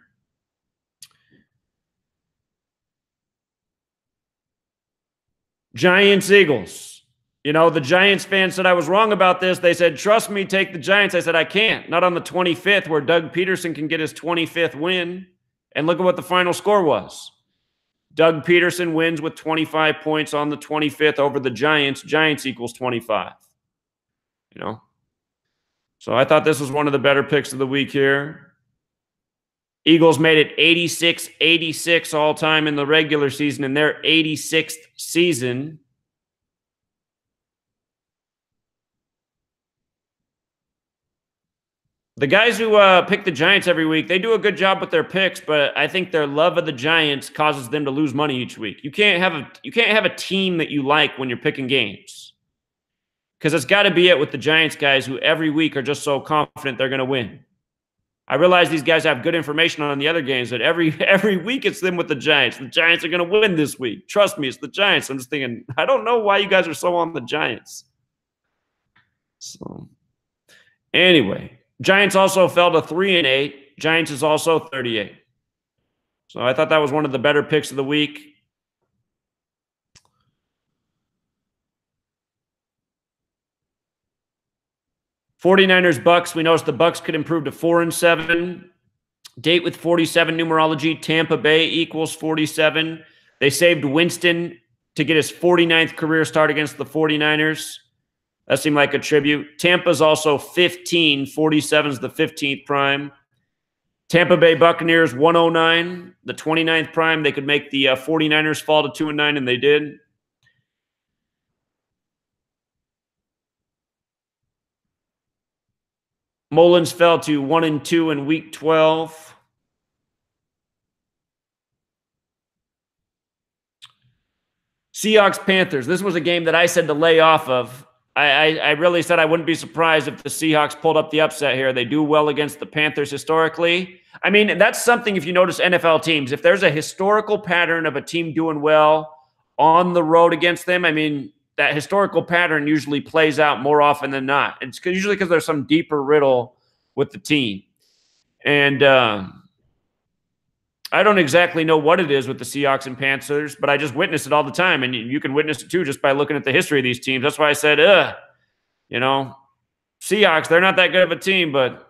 Giants, Eagles. You know, the Giants fans said I was wrong about this. They said, trust me, take the Giants. I said, I can't. Not on the 25th where Doug Peterson can get his 25th win. And look at what the final score was. Doug Peterson wins with 25 points on the 25th over the Giants. Giants equals 25. You know? So I thought this was one of the better picks of the week here. Eagles made it 86-86 all-time in the regular season in their 86th season. The guys who pick the Giants every week, they do a good job with their picks, but I think their love of the Giants causes them to lose money each week. You can't have a team that you like when you're picking games. Because it's got to be it with the Giants guys who every week are just so confident they're going to win. I realize these guys have good information on the other games, but every week it's them with the Giants. The Giants are going to win this week. Trust me, it's the Giants. I'm just thinking, I don't know why you guys are so on the Giants. So, anyway, Giants also fell to 3-8. Giants is also 38. So I thought that was one of the better picks of the week. '49ers Bucks. We noticed the Bucks could improve to 4-7. Date with 47 numerology. Tampa Bay equals 47. They saved Winston to get his 49th career start against the 49ers. That seemed like a tribute. Tampa's also 15. 47 is the 15th prime. Tampa Bay Buccaneers 109. The 29th prime. They could make the 49ers fall to 2-9, and they did. Mullins fell to 1-2 in week 12. Seahawks Panthers. This was a game that I said to lay off of. I really said I wouldn't be surprised if the Seahawks pulled up the upset here. They do well against the Panthers historically. I mean, that's something if you notice NFL teams. If there's a historical pattern of a team doing well on the road against them, I mean, that historical pattern usually plays out more often than not. It's usually because there's some deeper riddle with the team. And I don't exactly know what it is with the Seahawks and Panthers, but I just witness it all the time. And you can witness it too just by looking at the history of these teams. That's why I said, you know, Seahawks, they're not that good of a team, but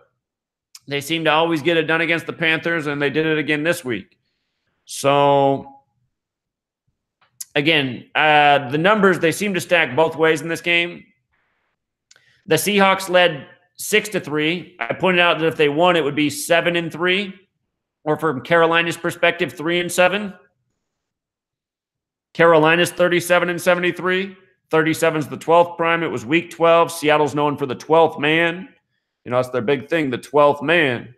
they seem to always get it done against the Panthers, and they did it again this week. So, again, the numbers, they seem to stack both ways in this game. The Seahawks led 6-3. I pointed out that if they won, it would be 7-3. Or from Carolina's perspective, 3-7. Carolina's 37-73. 37 is the 12th prime. It was week 12. Seattle's known for the 12th man. You know, that's their big thing, the 12th man.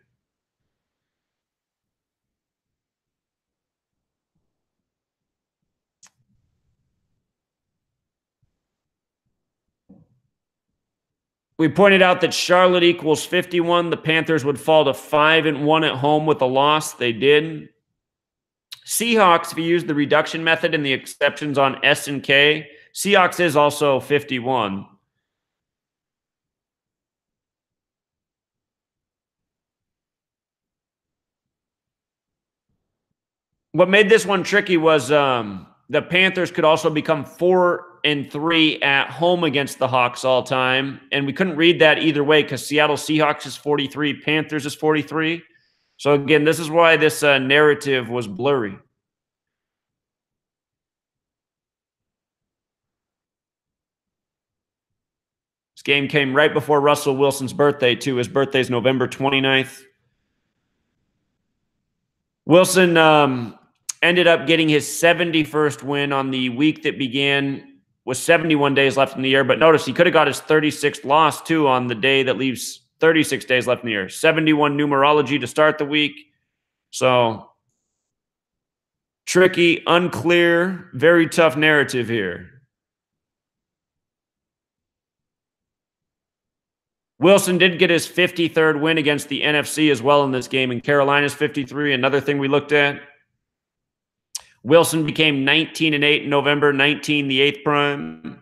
We pointed out that Charlotte equals 51. The Panthers would fall to 5-1 at home with a loss. They did. Seahawks, if you use the reduction method and the exceptions on S and K, Seahawks is also 51. What made this one tricky was the Panthers could also become 4-3 at home against the Hawks all time. And we couldn't read that either way because Seattle Seahawks is 43, Panthers is 43. So again, this is why this narrative was blurry. This game came right before Russell Wilson's birthday, too. His birthday's November 29th. Wilson ended up getting his 71st win on the week that began with 71 days left in the year. But notice he could have got his 36th loss, too, on the day that leaves 36 days left in the year. 71 numerology to start the week. So tricky, unclear, very tough narrative here. Wilson did get his 53rd win against the NFC as well in this game, and Carolina's 53, another thing we looked at. Wilson became 19-8 in November, 19 the 8th prime.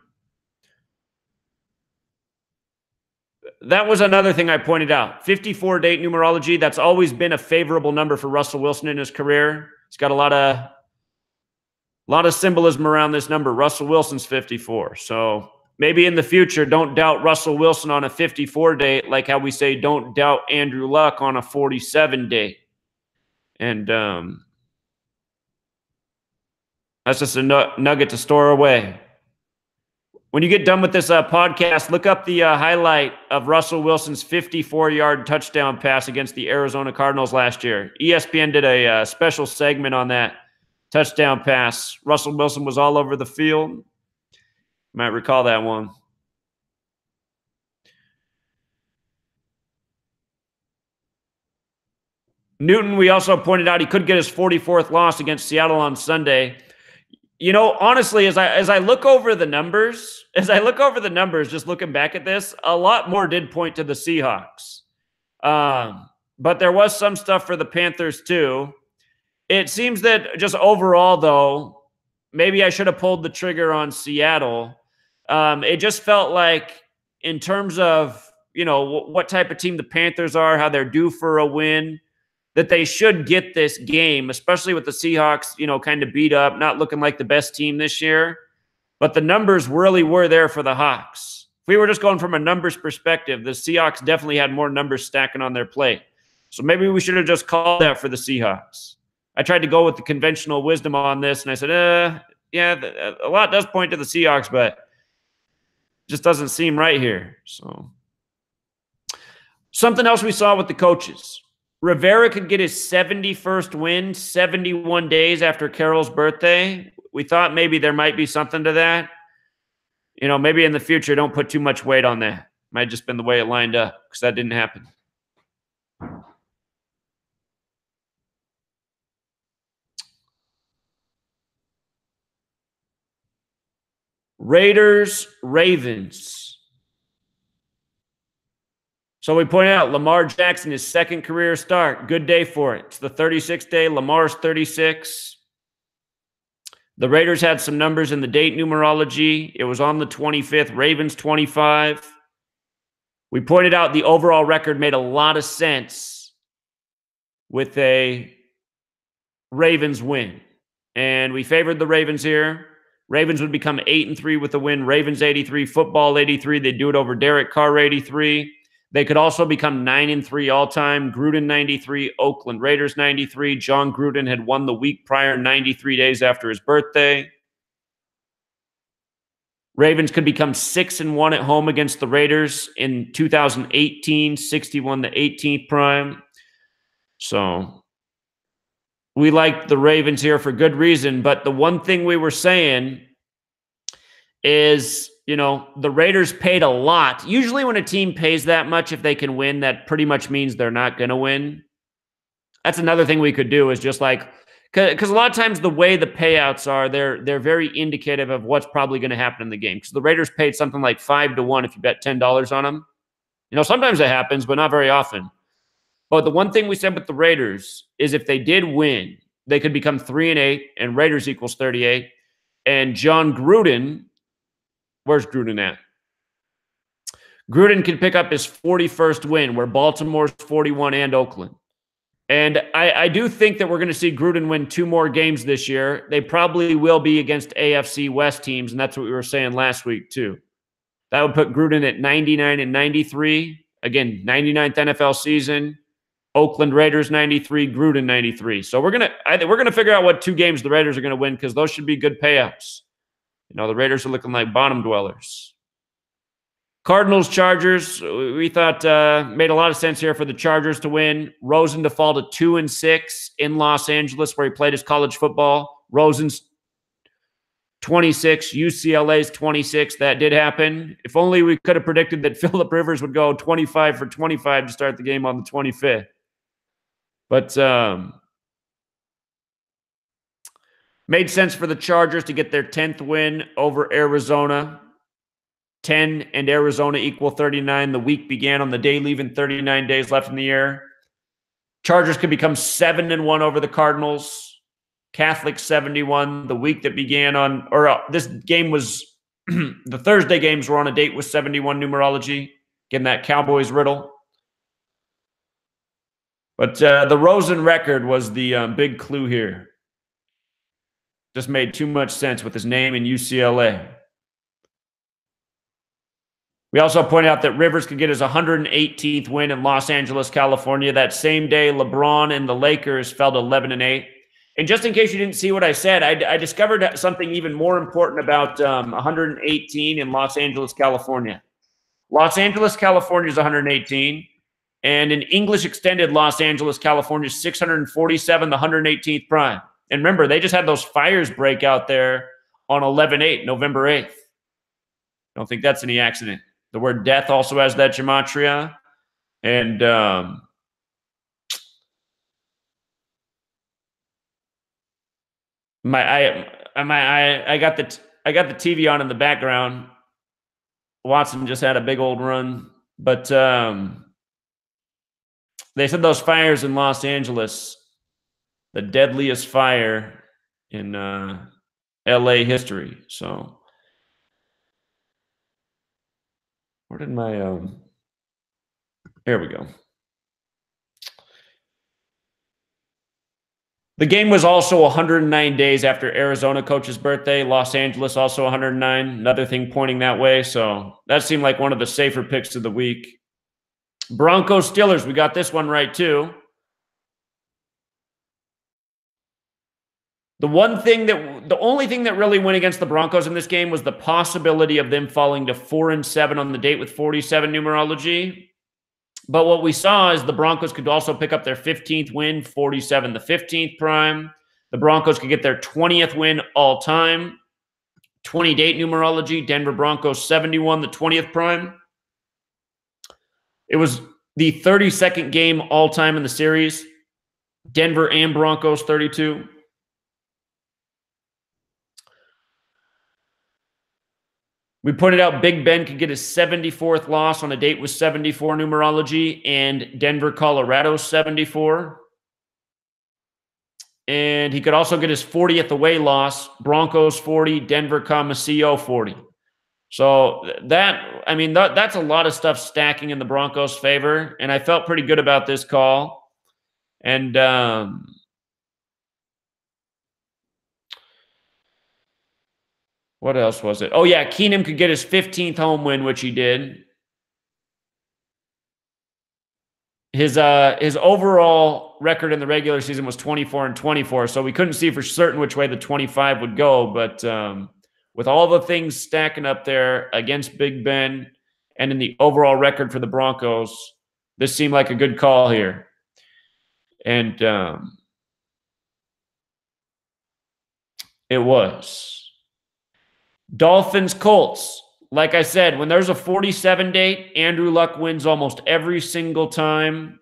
That was another thing I pointed out. 54 date numerology, that's always been a favorable number for Russell Wilson in his career. He's got a lot of symbolism around this number. Russell Wilson's 54. So maybe in the future, don't doubt Russell Wilson on a 54 date, like how we say don't doubt Andrew Luck on a 47 date. And that's just a nugget to store away. When you get done with this podcast, look up the highlight of Russell Wilson's 54-yard touchdown pass against the Arizona Cardinals last year. ESPN did a special segment on that touchdown pass. Russell Wilson was all over the field. You might recall that one. Newton, we also pointed out he could get his 44th loss against Seattle on Sunday. You know, honestly, as I look over the numbers, just looking back at this, a lot more did point to the Seahawks. But there was some stuff for the Panthers too. It seems that just overall, though, maybe I should have pulled the trigger on Seattle. It just felt like in terms of, you know, what type of team the Panthers are, how they're due for a win, that they should get this game, especially with the Seahawks, you know, kind of beat up, not looking like the best team this year. But the numbers really were there for the Hawks. If we were just going from a numbers perspective, the Seahawks definitely had more numbers stacking on their plate. So maybe we should have just called that for the Seahawks. I tried to go with the conventional wisdom on this, and I said, yeah, a lot does point to the Seahawks, but it just doesn't seem right here. So something else we saw with the coaches. Rivera could get his 71st win 71 days after Carroll's birthday. We thought maybe there might be something to that. You know, maybe in the future, don't put too much weight on that. Might have just been the way it lined up because that didn't happen. Raiders, Ravens. So we pointed out Lamar Jackson, his second career start. Good day for it. It's the 36th day. Lamar's 36. The Raiders had some numbers in the date numerology. It was on the 25th. Ravens 25. We pointed out the overall record made a lot of sense with a Ravens win. And we favored the Ravens here. Ravens would become 8-3 with the win. Ravens 83, football 83. They'd do it over Derek Carr 83. They could also become 9-3 all-time. Gruden 93, Oakland Raiders 93. John Gruden had won the week prior, 93 days after his birthday. Ravens could become 6-1 at home against the Raiders in 2018, 61 the 18th prime. So we liked the Ravens here for good reason. But the one thing we were saying is, you know, the Raiders paid a lot. Usually when a team pays that much, if they can win, that pretty much means they're not going to win. That's another thing we could do is just like, because a lot of times the way the payouts are, they're very indicative of what's probably going to happen in the game. Because the Raiders paid something like 5-1 if you bet $10 on them. You know, sometimes that happens, but not very often. But the one thing we said with the Raiders is if they did win, they could become 3-8, and Raiders equals 38. And John Gruden, where's Gruden at? Gruden can pick up his 41st win, where Baltimore's 41 and Oakland. And I do think that we're going to see Gruden win 2 more games this year. They probably will be against AFC West teams, and that's what we were saying last week too. That would put Gruden at 99-93. Again, 99th NFL season. Oakland Raiders 93, Gruden 93. So we're gonna figure out what 2 games the Raiders are going to win because those should be good payouts. You know, the Raiders are looking like bottom dwellers. Cardinals, Chargers, we thought made a lot of sense here for the Chargers to win. Rosen to fall to 2-6 in Los Angeles, where he played his college football. Rosen's 26. UCLA's 26. That did happen. If only we could have predicted that Phillip Rivers would go 25 for 25 to start the game on the 25th. But made sense for the Chargers to get their 10th win over Arizona. 10 and Arizona equal 39. The week began on the day leaving 39 days left in the year. Chargers could become 7-1 over the Cardinals. Catholic 71. The week that began on, or this game was, the Thursday games were on a date with 71 numerology. Getting that Cowboys riddle. But the Rosen record was the big clue here. Just made too much sense with his name in UCLA. We also point out that Rivers could get his 118th win in Los Angeles, California. That same day, LeBron and the Lakers fell to 11-8. And just in case you didn't see what I said, I discovered something even more important about 118 in Los Angeles, California. Los Angeles, California is 118. And in English Extended Los Angeles, California is 647, the 118th prime. And remember, they just had those fires break out there on 11-8, November 8th. I don't think that's any accident. The word death also has that gematria. And I got the TV on in the background. Watson just had a big old run. But they said those fires in Los Angeles, the deadliest fire in LA history. So where did my here we go. The game was also 109 days after Arizona coach's birthday. Los Angeles also 109. Another thing pointing that way. So that seemed like one of the safer picks of the week. Broncos Steelers, we got this one right too. The only thing that really went against the Broncos in this game was the possibility of them falling to 4-7 on the date with 47 numerology. But what we saw is the Broncos could also pick up their 15th win, 47, the 15th prime. The Broncos could get their 20th win all time. 20 date numerology, Denver Broncos 71, the 20th prime. It was the 32nd game all time in the series. Denver and Broncos 32. We pointed out Big Ben could get his 74th loss on a date with 74 numerology, and Denver, Colorado 74. And he could also get his 40th away loss, Broncos 40, Denver, CO 40. So that's a lot of stuff stacking in the Broncos' favor, and I felt pretty good about this call. And what else was it? Oh, yeah, Keenum could get his 15th home win, which he did. His overall record in the regular season was 24-24, so we couldn't see for certain which way the 25 would go. But with all the things stacking up there against Big Ben and in the overall record for the Broncos, this seemed like a good call here. And it was. Dolphins, Colts. Like I said, when there's a 47 date, Andrew Luck wins almost every single time.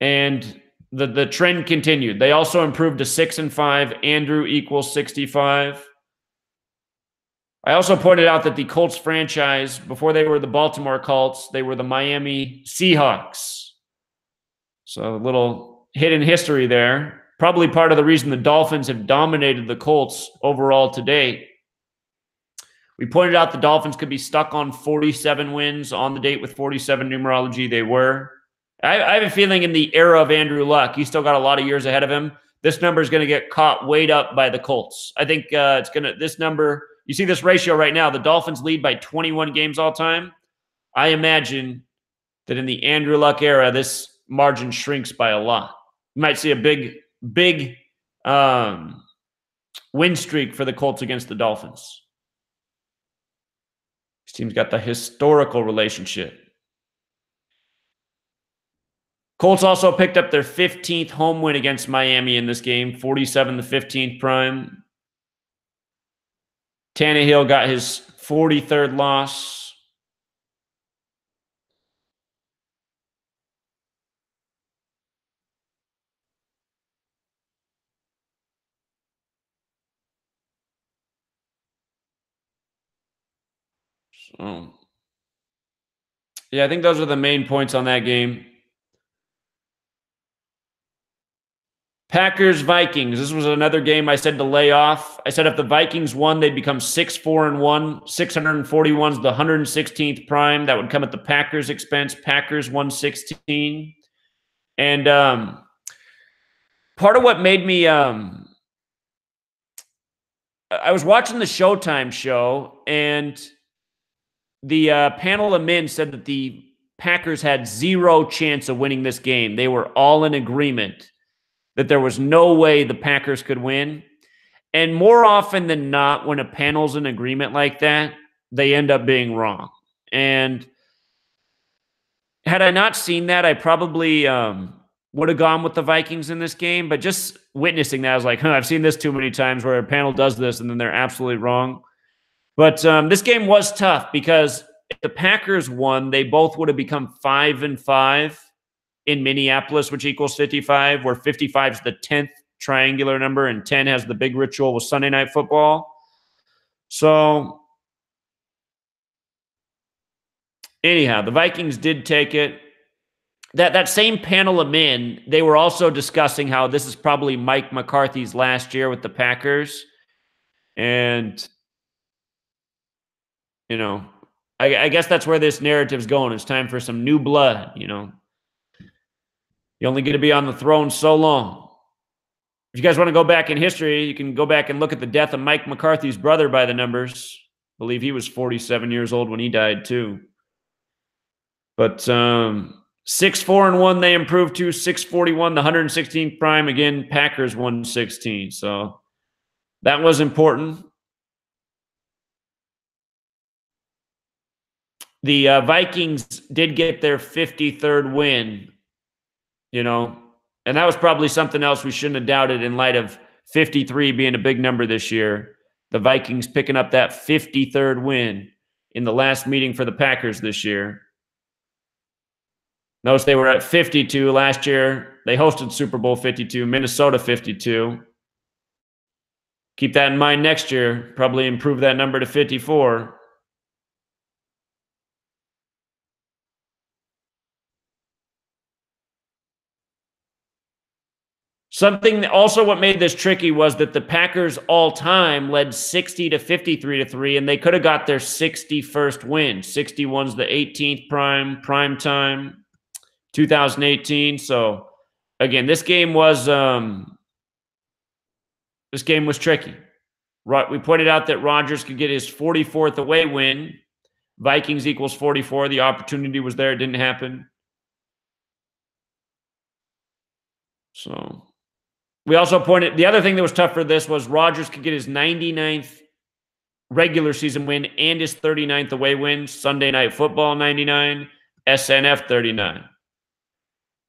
And the trend continued. They also improved to 6-5. Andrew equals 65. I also pointed out that the Colts franchise, before they were the Baltimore Colts, they were the Miami Seahawks. So a little hidden history there. Probably part of the reason the Dolphins have dominated the Colts overall to date. We pointed out the Dolphins could be stuck on 47 wins on the date with 47 numerology. They were. I have a feeling in the era of Andrew Luck, he's still got a lot of years ahead of him. This number is going to get caught weighed up by the Colts. I think this number, you see this ratio right now, the Dolphins lead by 21 games all time. I imagine that in the Andrew Luck era, this margin shrinks by a lot. You might see a big win streak for the Colts against the Dolphins. This team's got the historical relationship. Colts also picked up their 15th home win against Miami in this game, 47 the 15th prime. Tannehill got his 43rd loss. So, yeah, I think those are the main points on that game. Packers Vikings. This was another game I said to lay off. I said if the Vikings won, they'd become 6-4-1. 641 is the 116th prime. That would come at the Packers' expense. Packers 116. And part of what made me I was watching the Showtime show, and the panel of men said that the Packers had zero chance of winning this game. They were all in agreement that there was no way the Packers could win. And more often than not, when a panel's in agreement like that, they end up being wrong. And had I not seen that, I probably would have gone with the Vikings in this game. But just witnessing that, I was like, I've seen this too many times where a panel does this and then they're absolutely wrong. But this game was tough because if the Packers won, they both would have become 5-5 in Minneapolis, which equals 55, where 55 is the 10th triangular number and 10 has the big ritual with Sunday Night Football. So anyhow, the Vikings did take it. That same panel of men, they were also discussing how this is probably Mike McCarthy's last year with the Packers. And, you know, I guess that's where this narrative's going. It's time for some new blood, you know. You only get to be on the throne so long. If you guys want to go back in history, you can go back and look at the death of Mike McCarthy's brother by the numbers. I believe he was 47 years old when he died too. But 6-4-1, they improved to 641, the 116th prime. Again, Packers 116. So that was important. The Vikings did get their 53rd win. You know, and that was probably something else we shouldn't have doubted in light of 53 being a big number this year. The Vikings picking up that 53rd win in the last meeting for the Packers this year. Notice they were at 52 last year. They hosted Super Bowl 52, Minnesota 52. Keep that in mind next year. Probably improve that number to 54. Something also what made this tricky was that the Packers all time led 60 to 53-3, and they could have got their 61st win. 61's the 18th prime time, 2018. So again, this game was tricky. We pointed out that Rodgers could get his 44th away win. Vikings equals 44. The opportunity was there. It didn't happen. So we also pointed, the other thing that was tough for this was Rodgers could get his 99th regular season win and his 39th away win. Sunday Night Football 99, SNF 39.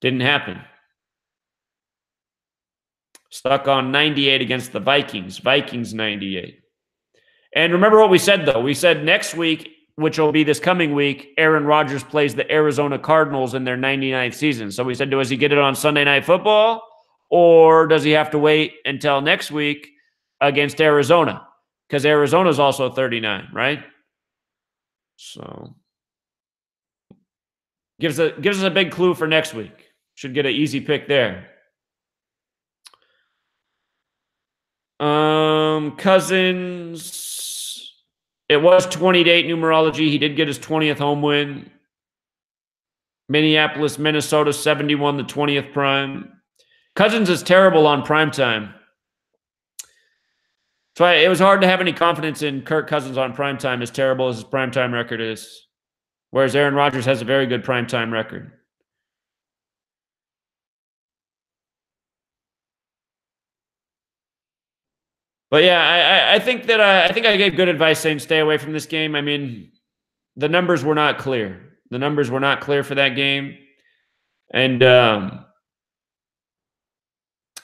Didn't happen. Stuck on 98 against the Vikings. Vikings 98. And remember what we said, though. We said next week, which will be this coming week, Aaron Rodgers plays the Arizona Cardinals in their 99th season. So we said, does he get it on Sunday Night Football? Or does he have to wait until next week against Arizona? Because Arizona is also 39, right? So gives us a big clue for next week. Should get an easy pick there. Cousins. It was 20-8 numerology. He did get his 20th home win. Minneapolis, Minnesota, 71, the 20th prime. Cousins is terrible on primetime. So it was hard to have any confidence in Kirk Cousins on primetime, as terrible as his primetime record is. Whereas Aaron Rodgers has a very good primetime record. But yeah, I think that I gave good advice saying stay away from this game. I mean, the numbers were not clear. The numbers were not clear for that game. And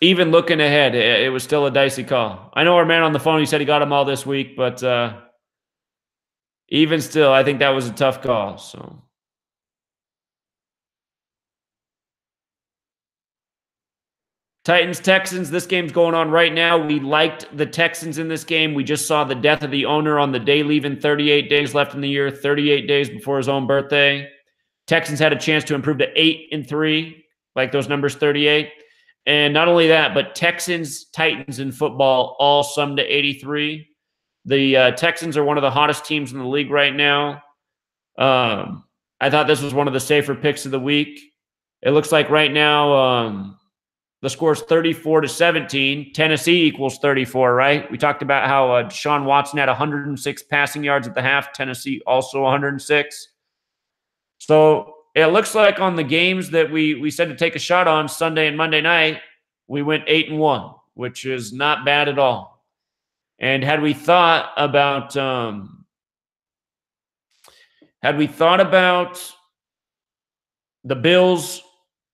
even looking ahead, it was still a dicey call. I know our man on the phone, he said he got them all this week, but even still, I think that was a tough call. So Titans, Texans, this game's going on right now. We liked the Texans in this game. We just saw the death of the owner on the day leaving, 38 days left in the year, 38 days before his own birthday. Texans had a chance to improve to 8-3, like those numbers 38. And not only that, but Texans, Titans in football all summed to 83. The Texans are one of the hottest teams in the league right now. I thought this was one of the safer picks of the week. It looks like right now the score is 34-17. Tennessee equals 34, right? We talked about how Deshaun Watson had 106 passing yards at the half. Tennessee also 106. So it looks like on the games that we said to take a shot on Sunday and Monday night, we went 8-1, which is not bad at all. And had we thought about the Bills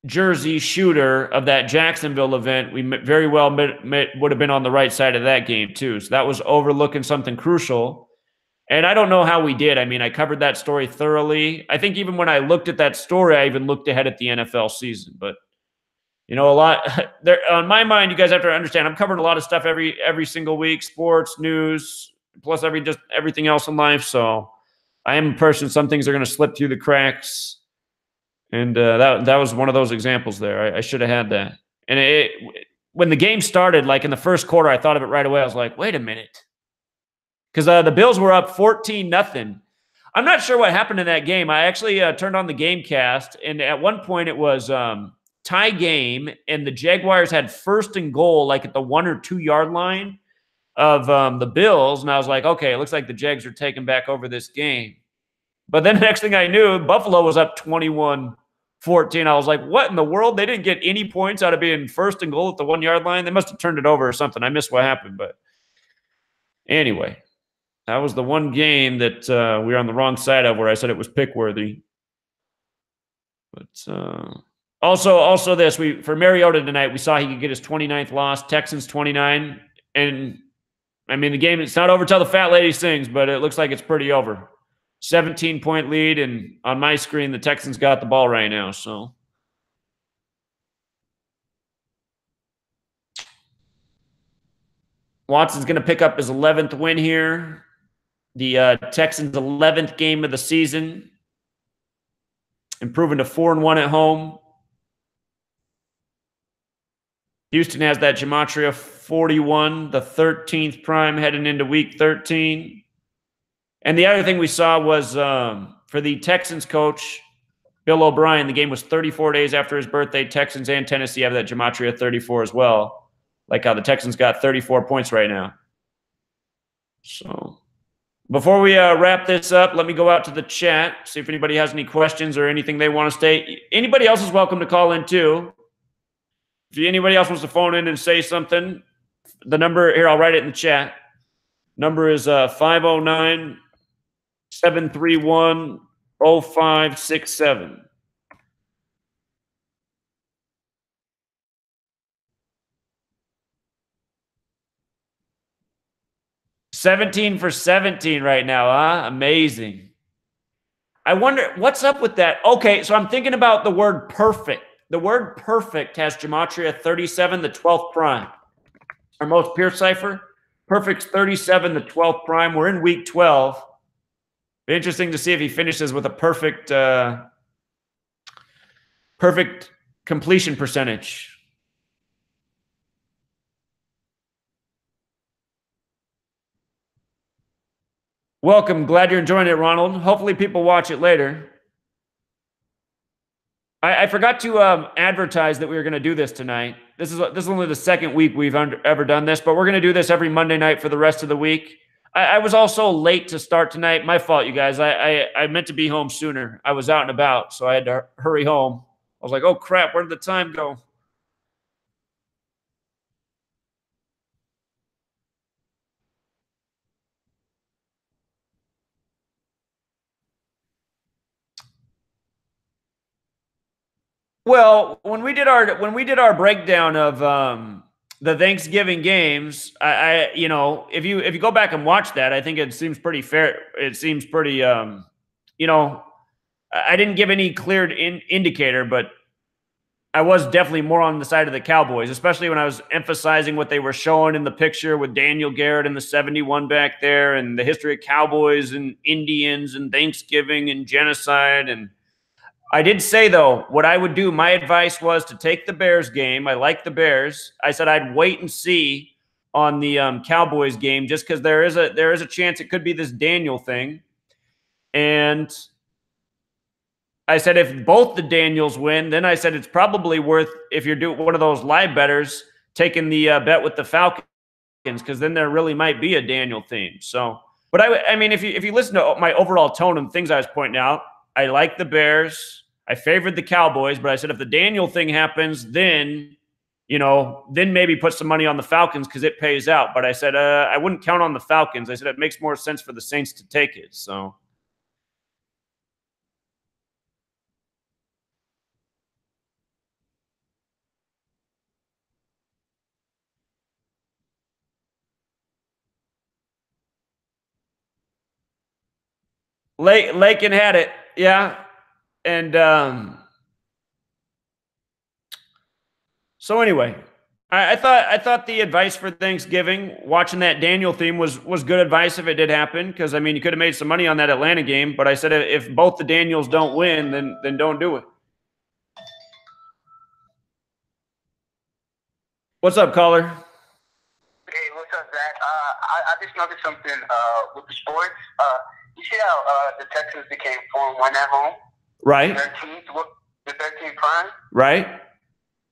jersey shooter of that Jacksonville event, we very well would have been on the right side of that game too. So that was overlooking something crucial. And I don't know how we did. I mean, I covered that story thoroughly. I think even when I looked at that story, I even looked ahead at the NFL season. But, you know, a lot there on my mind, you guys have to understand, I'm covering a lot of stuff every single week, sports, news, plus just everything else in life. So I am a person, some things are going to slip through the cracks. And that was one of those examples there. I should have had that. And when the game started, like in the first quarter, I thought of it right away. I was like, wait a minute. Because the Bills were up 14-0. I'm not sure what happened in that game. I actually turned on the game cast, and at one point it was tie game, and the Jaguars had 1st and goal, like at the 1 or 2 yard line of the Bills. And I was like, okay, it looks like the Jags are taking back over this game. But then the next thing I knew, Buffalo was up 21-14. I was like, what in the world? They didn't get any points out of being 1st and goal at the 1 yard line. They must have turned it over or something. I missed what happened. But anyway, that was the one game that we were on the wrong side of where I said it was pick worthy. But also this, for Mariota tonight, we saw he could get his 29th loss, Texans 29. And I mean, the game, it's not over till the fat lady sings, but it looks like it's pretty over. 17-point lead, and on my screen, the Texans got the ball right now. So Watson's going to pick up his 11th win here. The Texans' 11th game of the season, improving to 4-1 at home. Houston has that gematria 41, the 13th prime heading into week 13. And the other thing we saw was for the Texans coach, Bill O'Brien, the game was 34 days after his birthday. Texans and Tennessee have that gematria 34 as well. Like how the Texans got 34 points right now. So before we wrap this up, let me go out to the chat, see if anybody has any questions or anything they want to state. Anybody else is welcome to call in too. If anybody else wants to phone in and say something, the number here, I'll write it in the chat. Number is 509-731-0567. $17 for 17 right now, huh? Amazing. I wonder what's up with that. Okay, so I'm thinking about the word perfect. The word perfect has gematria 37, the 12th prime. Our most pure cipher. Perfect's 37, the 12th prime. We're in week 12. Be interesting to see if he finishes with a perfect completion percentage. Welcome. Glad you're enjoying it, Ronald. Hopefully people watch it later. I forgot to advertise that we were going to do this tonight. This is only the second week we've ever done this, but we're going to do this every Monday night for the rest of the week. I was also late to start tonight. My fault, you guys. I meant to be home sooner. I was out and about, so I had to hurry home. I was like, oh, crap, where did the time go? Well, when we did our breakdown of the Thanksgiving games, I you know, if you go back and watch that, I think it seems pretty fair. It seems pretty you know, I didn't give any clear indicator, but I was definitely more on the side of the Cowboys, especially when I was emphasizing what they were showing in the picture with Daniel Garrett and the 71 back there and the history of Cowboys and Indians and Thanksgiving and genocide. And I did say, though, what I would do, my advice was to take the Bears game. I like the Bears. I said I'd wait and see on the Cowboys game just because there is a chance it could be this Daniel thing. And I said if both the Daniels win, then I said it's probably worth, if you're doing one of those live betters, taking the bet with the Falcons, because then there really might be a Daniel theme. So, but I mean, if you listen to my overall tone and things I was pointing out, I like the Bears. I favored the Cowboys, but I said if the Daniel thing happens, then then maybe put some money on the Falcons because it pays out. But I said I wouldn't count on the Falcons. I said it makes more sense for the Saints to take it. So. Lakin had it, yeah. And so anyway, I thought the advice for Thanksgiving, watching that Daniel theme was good advice if it did happen, because I mean you could have made some money on that Atlanta game, but I said if both the Daniels don't win, then don't do it. What's up, caller? Hey, what's up, Zach? I just noticed something with the sports. You see how the Texans became 4-1 at home? Right. The 13th prime? Right.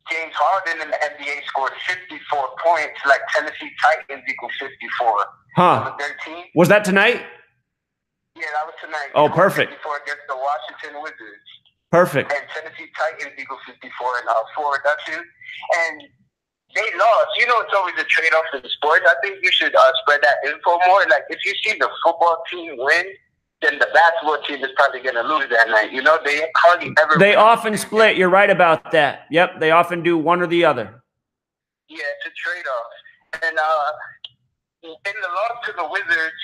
James Harden in the NBA scored 54 points, like Tennessee Titans equal 54. Huh. 13. Was that tonight? Yeah, that was tonight. Oh, perfect. 54 against the Washington Wizards. Perfect. And Tennessee Titans equal 54 in 4 reduction. And they lost. You know, it's always a trade-off in sports. I think you should spread that info more. Like, if you see the football team win, then the basketball team is probably going to lose that night. You know, they hardly ever. They often split. You're right about that. Yep, they often do one or the other. Yeah, it's a trade-off. And in the loss to the Wizards,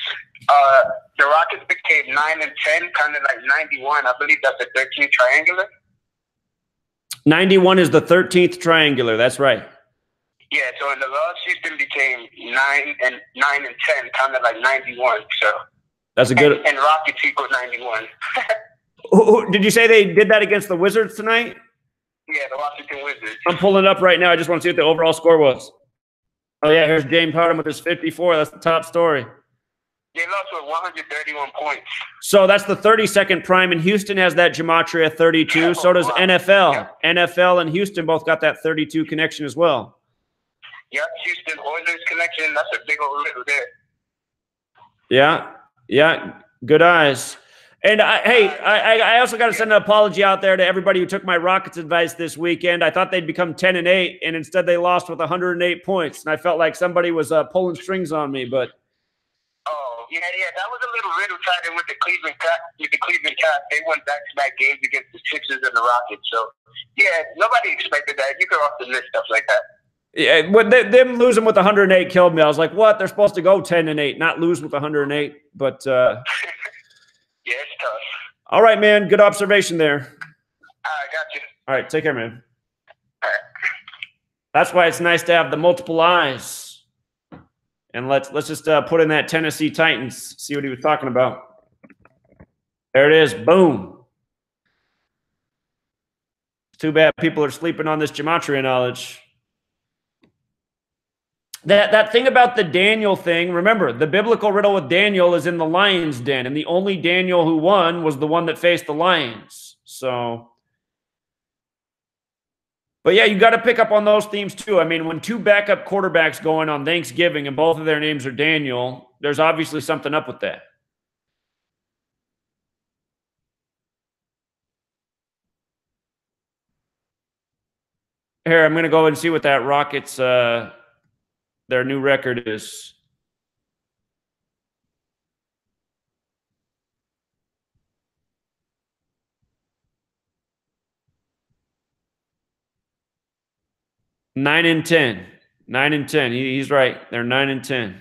the Rockets became 9-10, kind of like 91. I believe that's the 13th triangular. 91 is the 13th triangular. That's right. Yeah, so in the loss, Houston became 9-10, kind of like 91. So that's a good. And Rockets equal 91. Did you say they did that against the Wizards tonight? Yeah, the Washington Wizards. I'm pulling it up right now. I just want to see what the overall score was. Oh yeah, here's James Harden with his 54. That's the top story. They lost with 131 points. So that's the 32nd prime, and Houston has that gematria 32. So does NFL. Yeah. NFL and Houston both got that 32 connection as well. Yep, Houston Oilers connection. That's a big old little there. Yeah, good eyes. And I also got to send an apology out there to everybody who took my Rockets advice this weekend. I thought they'd become 10-8, and instead they lost with 108 points. And I felt like somebody was pulling strings on me. But yeah, that was a little riddle tied in with the Cleveland Cavs. They won back-to-back games against the Sixers and the Rockets. So yeah, nobody expected that. You could often miss stuff like that. Yeah, when them losing with 108 killed me. I was like, what? They're supposed to go 10-8, not lose with 108. But yeah, it's tough. All right, man. Good observation there. I got you. All right, take care, man. All right. That's why it's nice to have the multiple eyes. And let's just put in that Tennessee Titans, see what he was talking about. There it is. Boom. It's too bad people are sleeping on this gematria knowledge. That thing about the Daniel thing, remember, the biblical riddle with Daniel is in the lion's den, and the only Daniel who won was the one that faced the lions. So, but yeah, you got to pick up on those themes too. I mean, when two backup quarterbacks going on Thanksgiving and both of their names are Daniel, there's obviously something up with that. Here, I'm going to go and see what that Rockets their new record is. 9-10. 9-10. He's right. They're 9-10.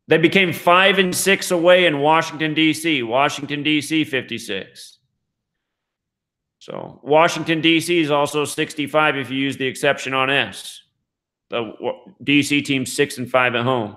They became 5-6 away in Washington, D.C. Washington, D.C., 56. So Washington, D.C. is also 65 if you use the exception on S. The D.C. team's 6-5 at home.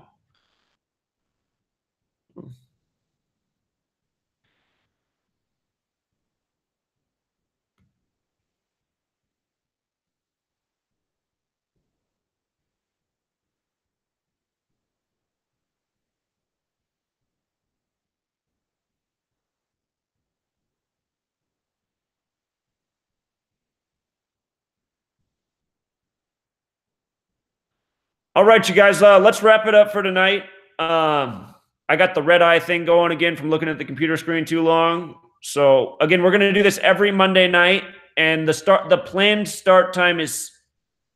All right, you guys, let's wrap it up for tonight. I got the red eye thing going again from looking at the computer screen too long. So again, we're going to do this every Monday night, and the planned start time is,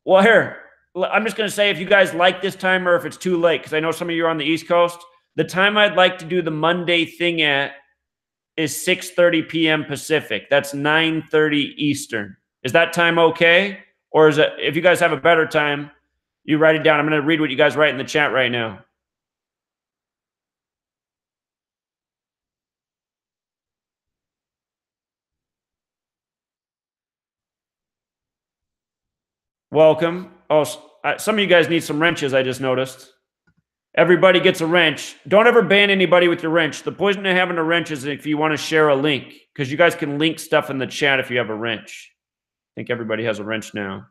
well, here, I'm just going to say if you guys like this time or if it's too late, because I know some of you are on the East Coast. The time I'd like to do the Monday thing at is 6:30 p.m. Pacific. That's 9:30 Eastern. Is that time okay? Or is it, if you guys have a better time, you write it down. I'm going to read what you guys write in the chat right now. Welcome. Oh, some of you guys need some wrenches, I just noticed. Everybody gets a wrench. Don't ever ban anybody with your wrench. The point of having a wrench is if you want to share a link, because you guys can link stuff in the chat if you have a wrench. I think everybody has a wrench now.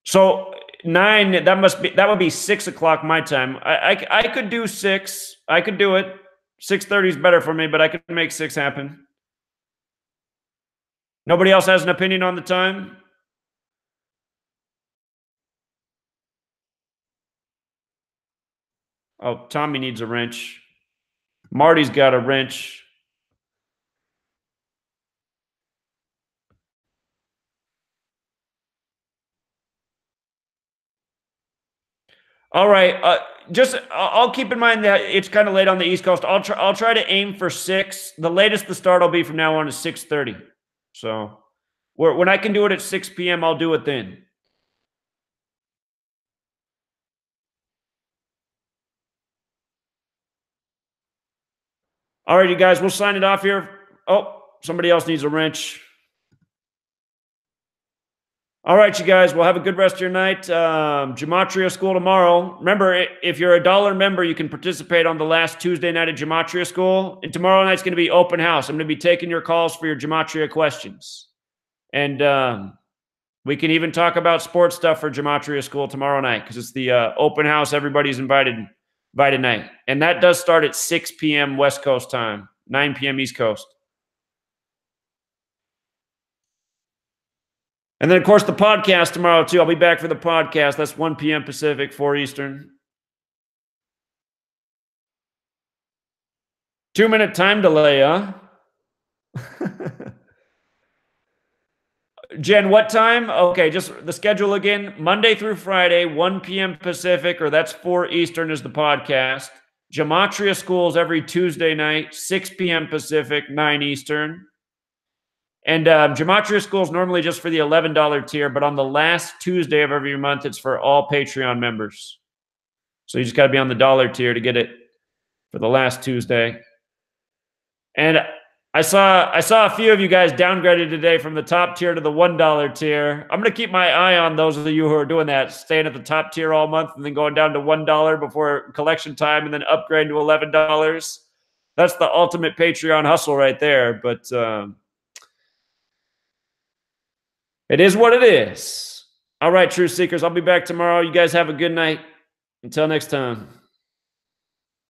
So 9, that would be 6 o'clock my time. I could do 6. I could do it. 6:30 is better for me, but I could make 6 happen. Nobody else has an opinion on the time? Oh, Tommy needs a wrench. Marty's got a wrench. All right. I'll keep in mind that it's kind of late on the East Coast. I'll try to aim for 6. The latest the start will be from now on is 6:30. So when I can do it at 6 p.m., I'll do it then. All right, you guys, we'll sign it off here. Oh, somebody else needs a wrench. All right, you guys, well, have a good rest of your night. Gematria School tomorrow. Remember, if you're a $1 member, you can participate on the last Tuesday night of Gematria School. And tomorrow night's going to be open house. I'm going to be taking your calls for your Gematria questions. And we can even talk about sports stuff for Gematria School tomorrow night because it's the open house. Everybody's invited night. And that does start at 6 p.m. West Coast time, 9 p.m. East Coast. And then, of course, the podcast tomorrow, too. I'll be back for the podcast. That's 1 p.m. Pacific, 4 Eastern. 2-minute time delay, huh? Jen, what time? Okay, just the schedule again. Monday through Friday, 1 p.m. Pacific, or that's 4 Eastern is the podcast. Gematria Schools every Tuesday night, 6 p.m. Pacific, 9 Eastern. And Gematria School is normally just for the $11 tier, but on the last Tuesday of every month, it's for all Patreon members. So you just got to be on the $1 tier to get it for the last Tuesday. And I saw a few of you guys downgraded today from the top tier to the $1 tier. I'm going to keep my eye on those of you who are doing that, staying at the top tier all month and then going down to $1 before collection time and then upgrade to $11. That's the ultimate Patreon hustle right there. But it is what it is. All right, Truth Seekers, I'll be back tomorrow. You guys have a good night. Until next time.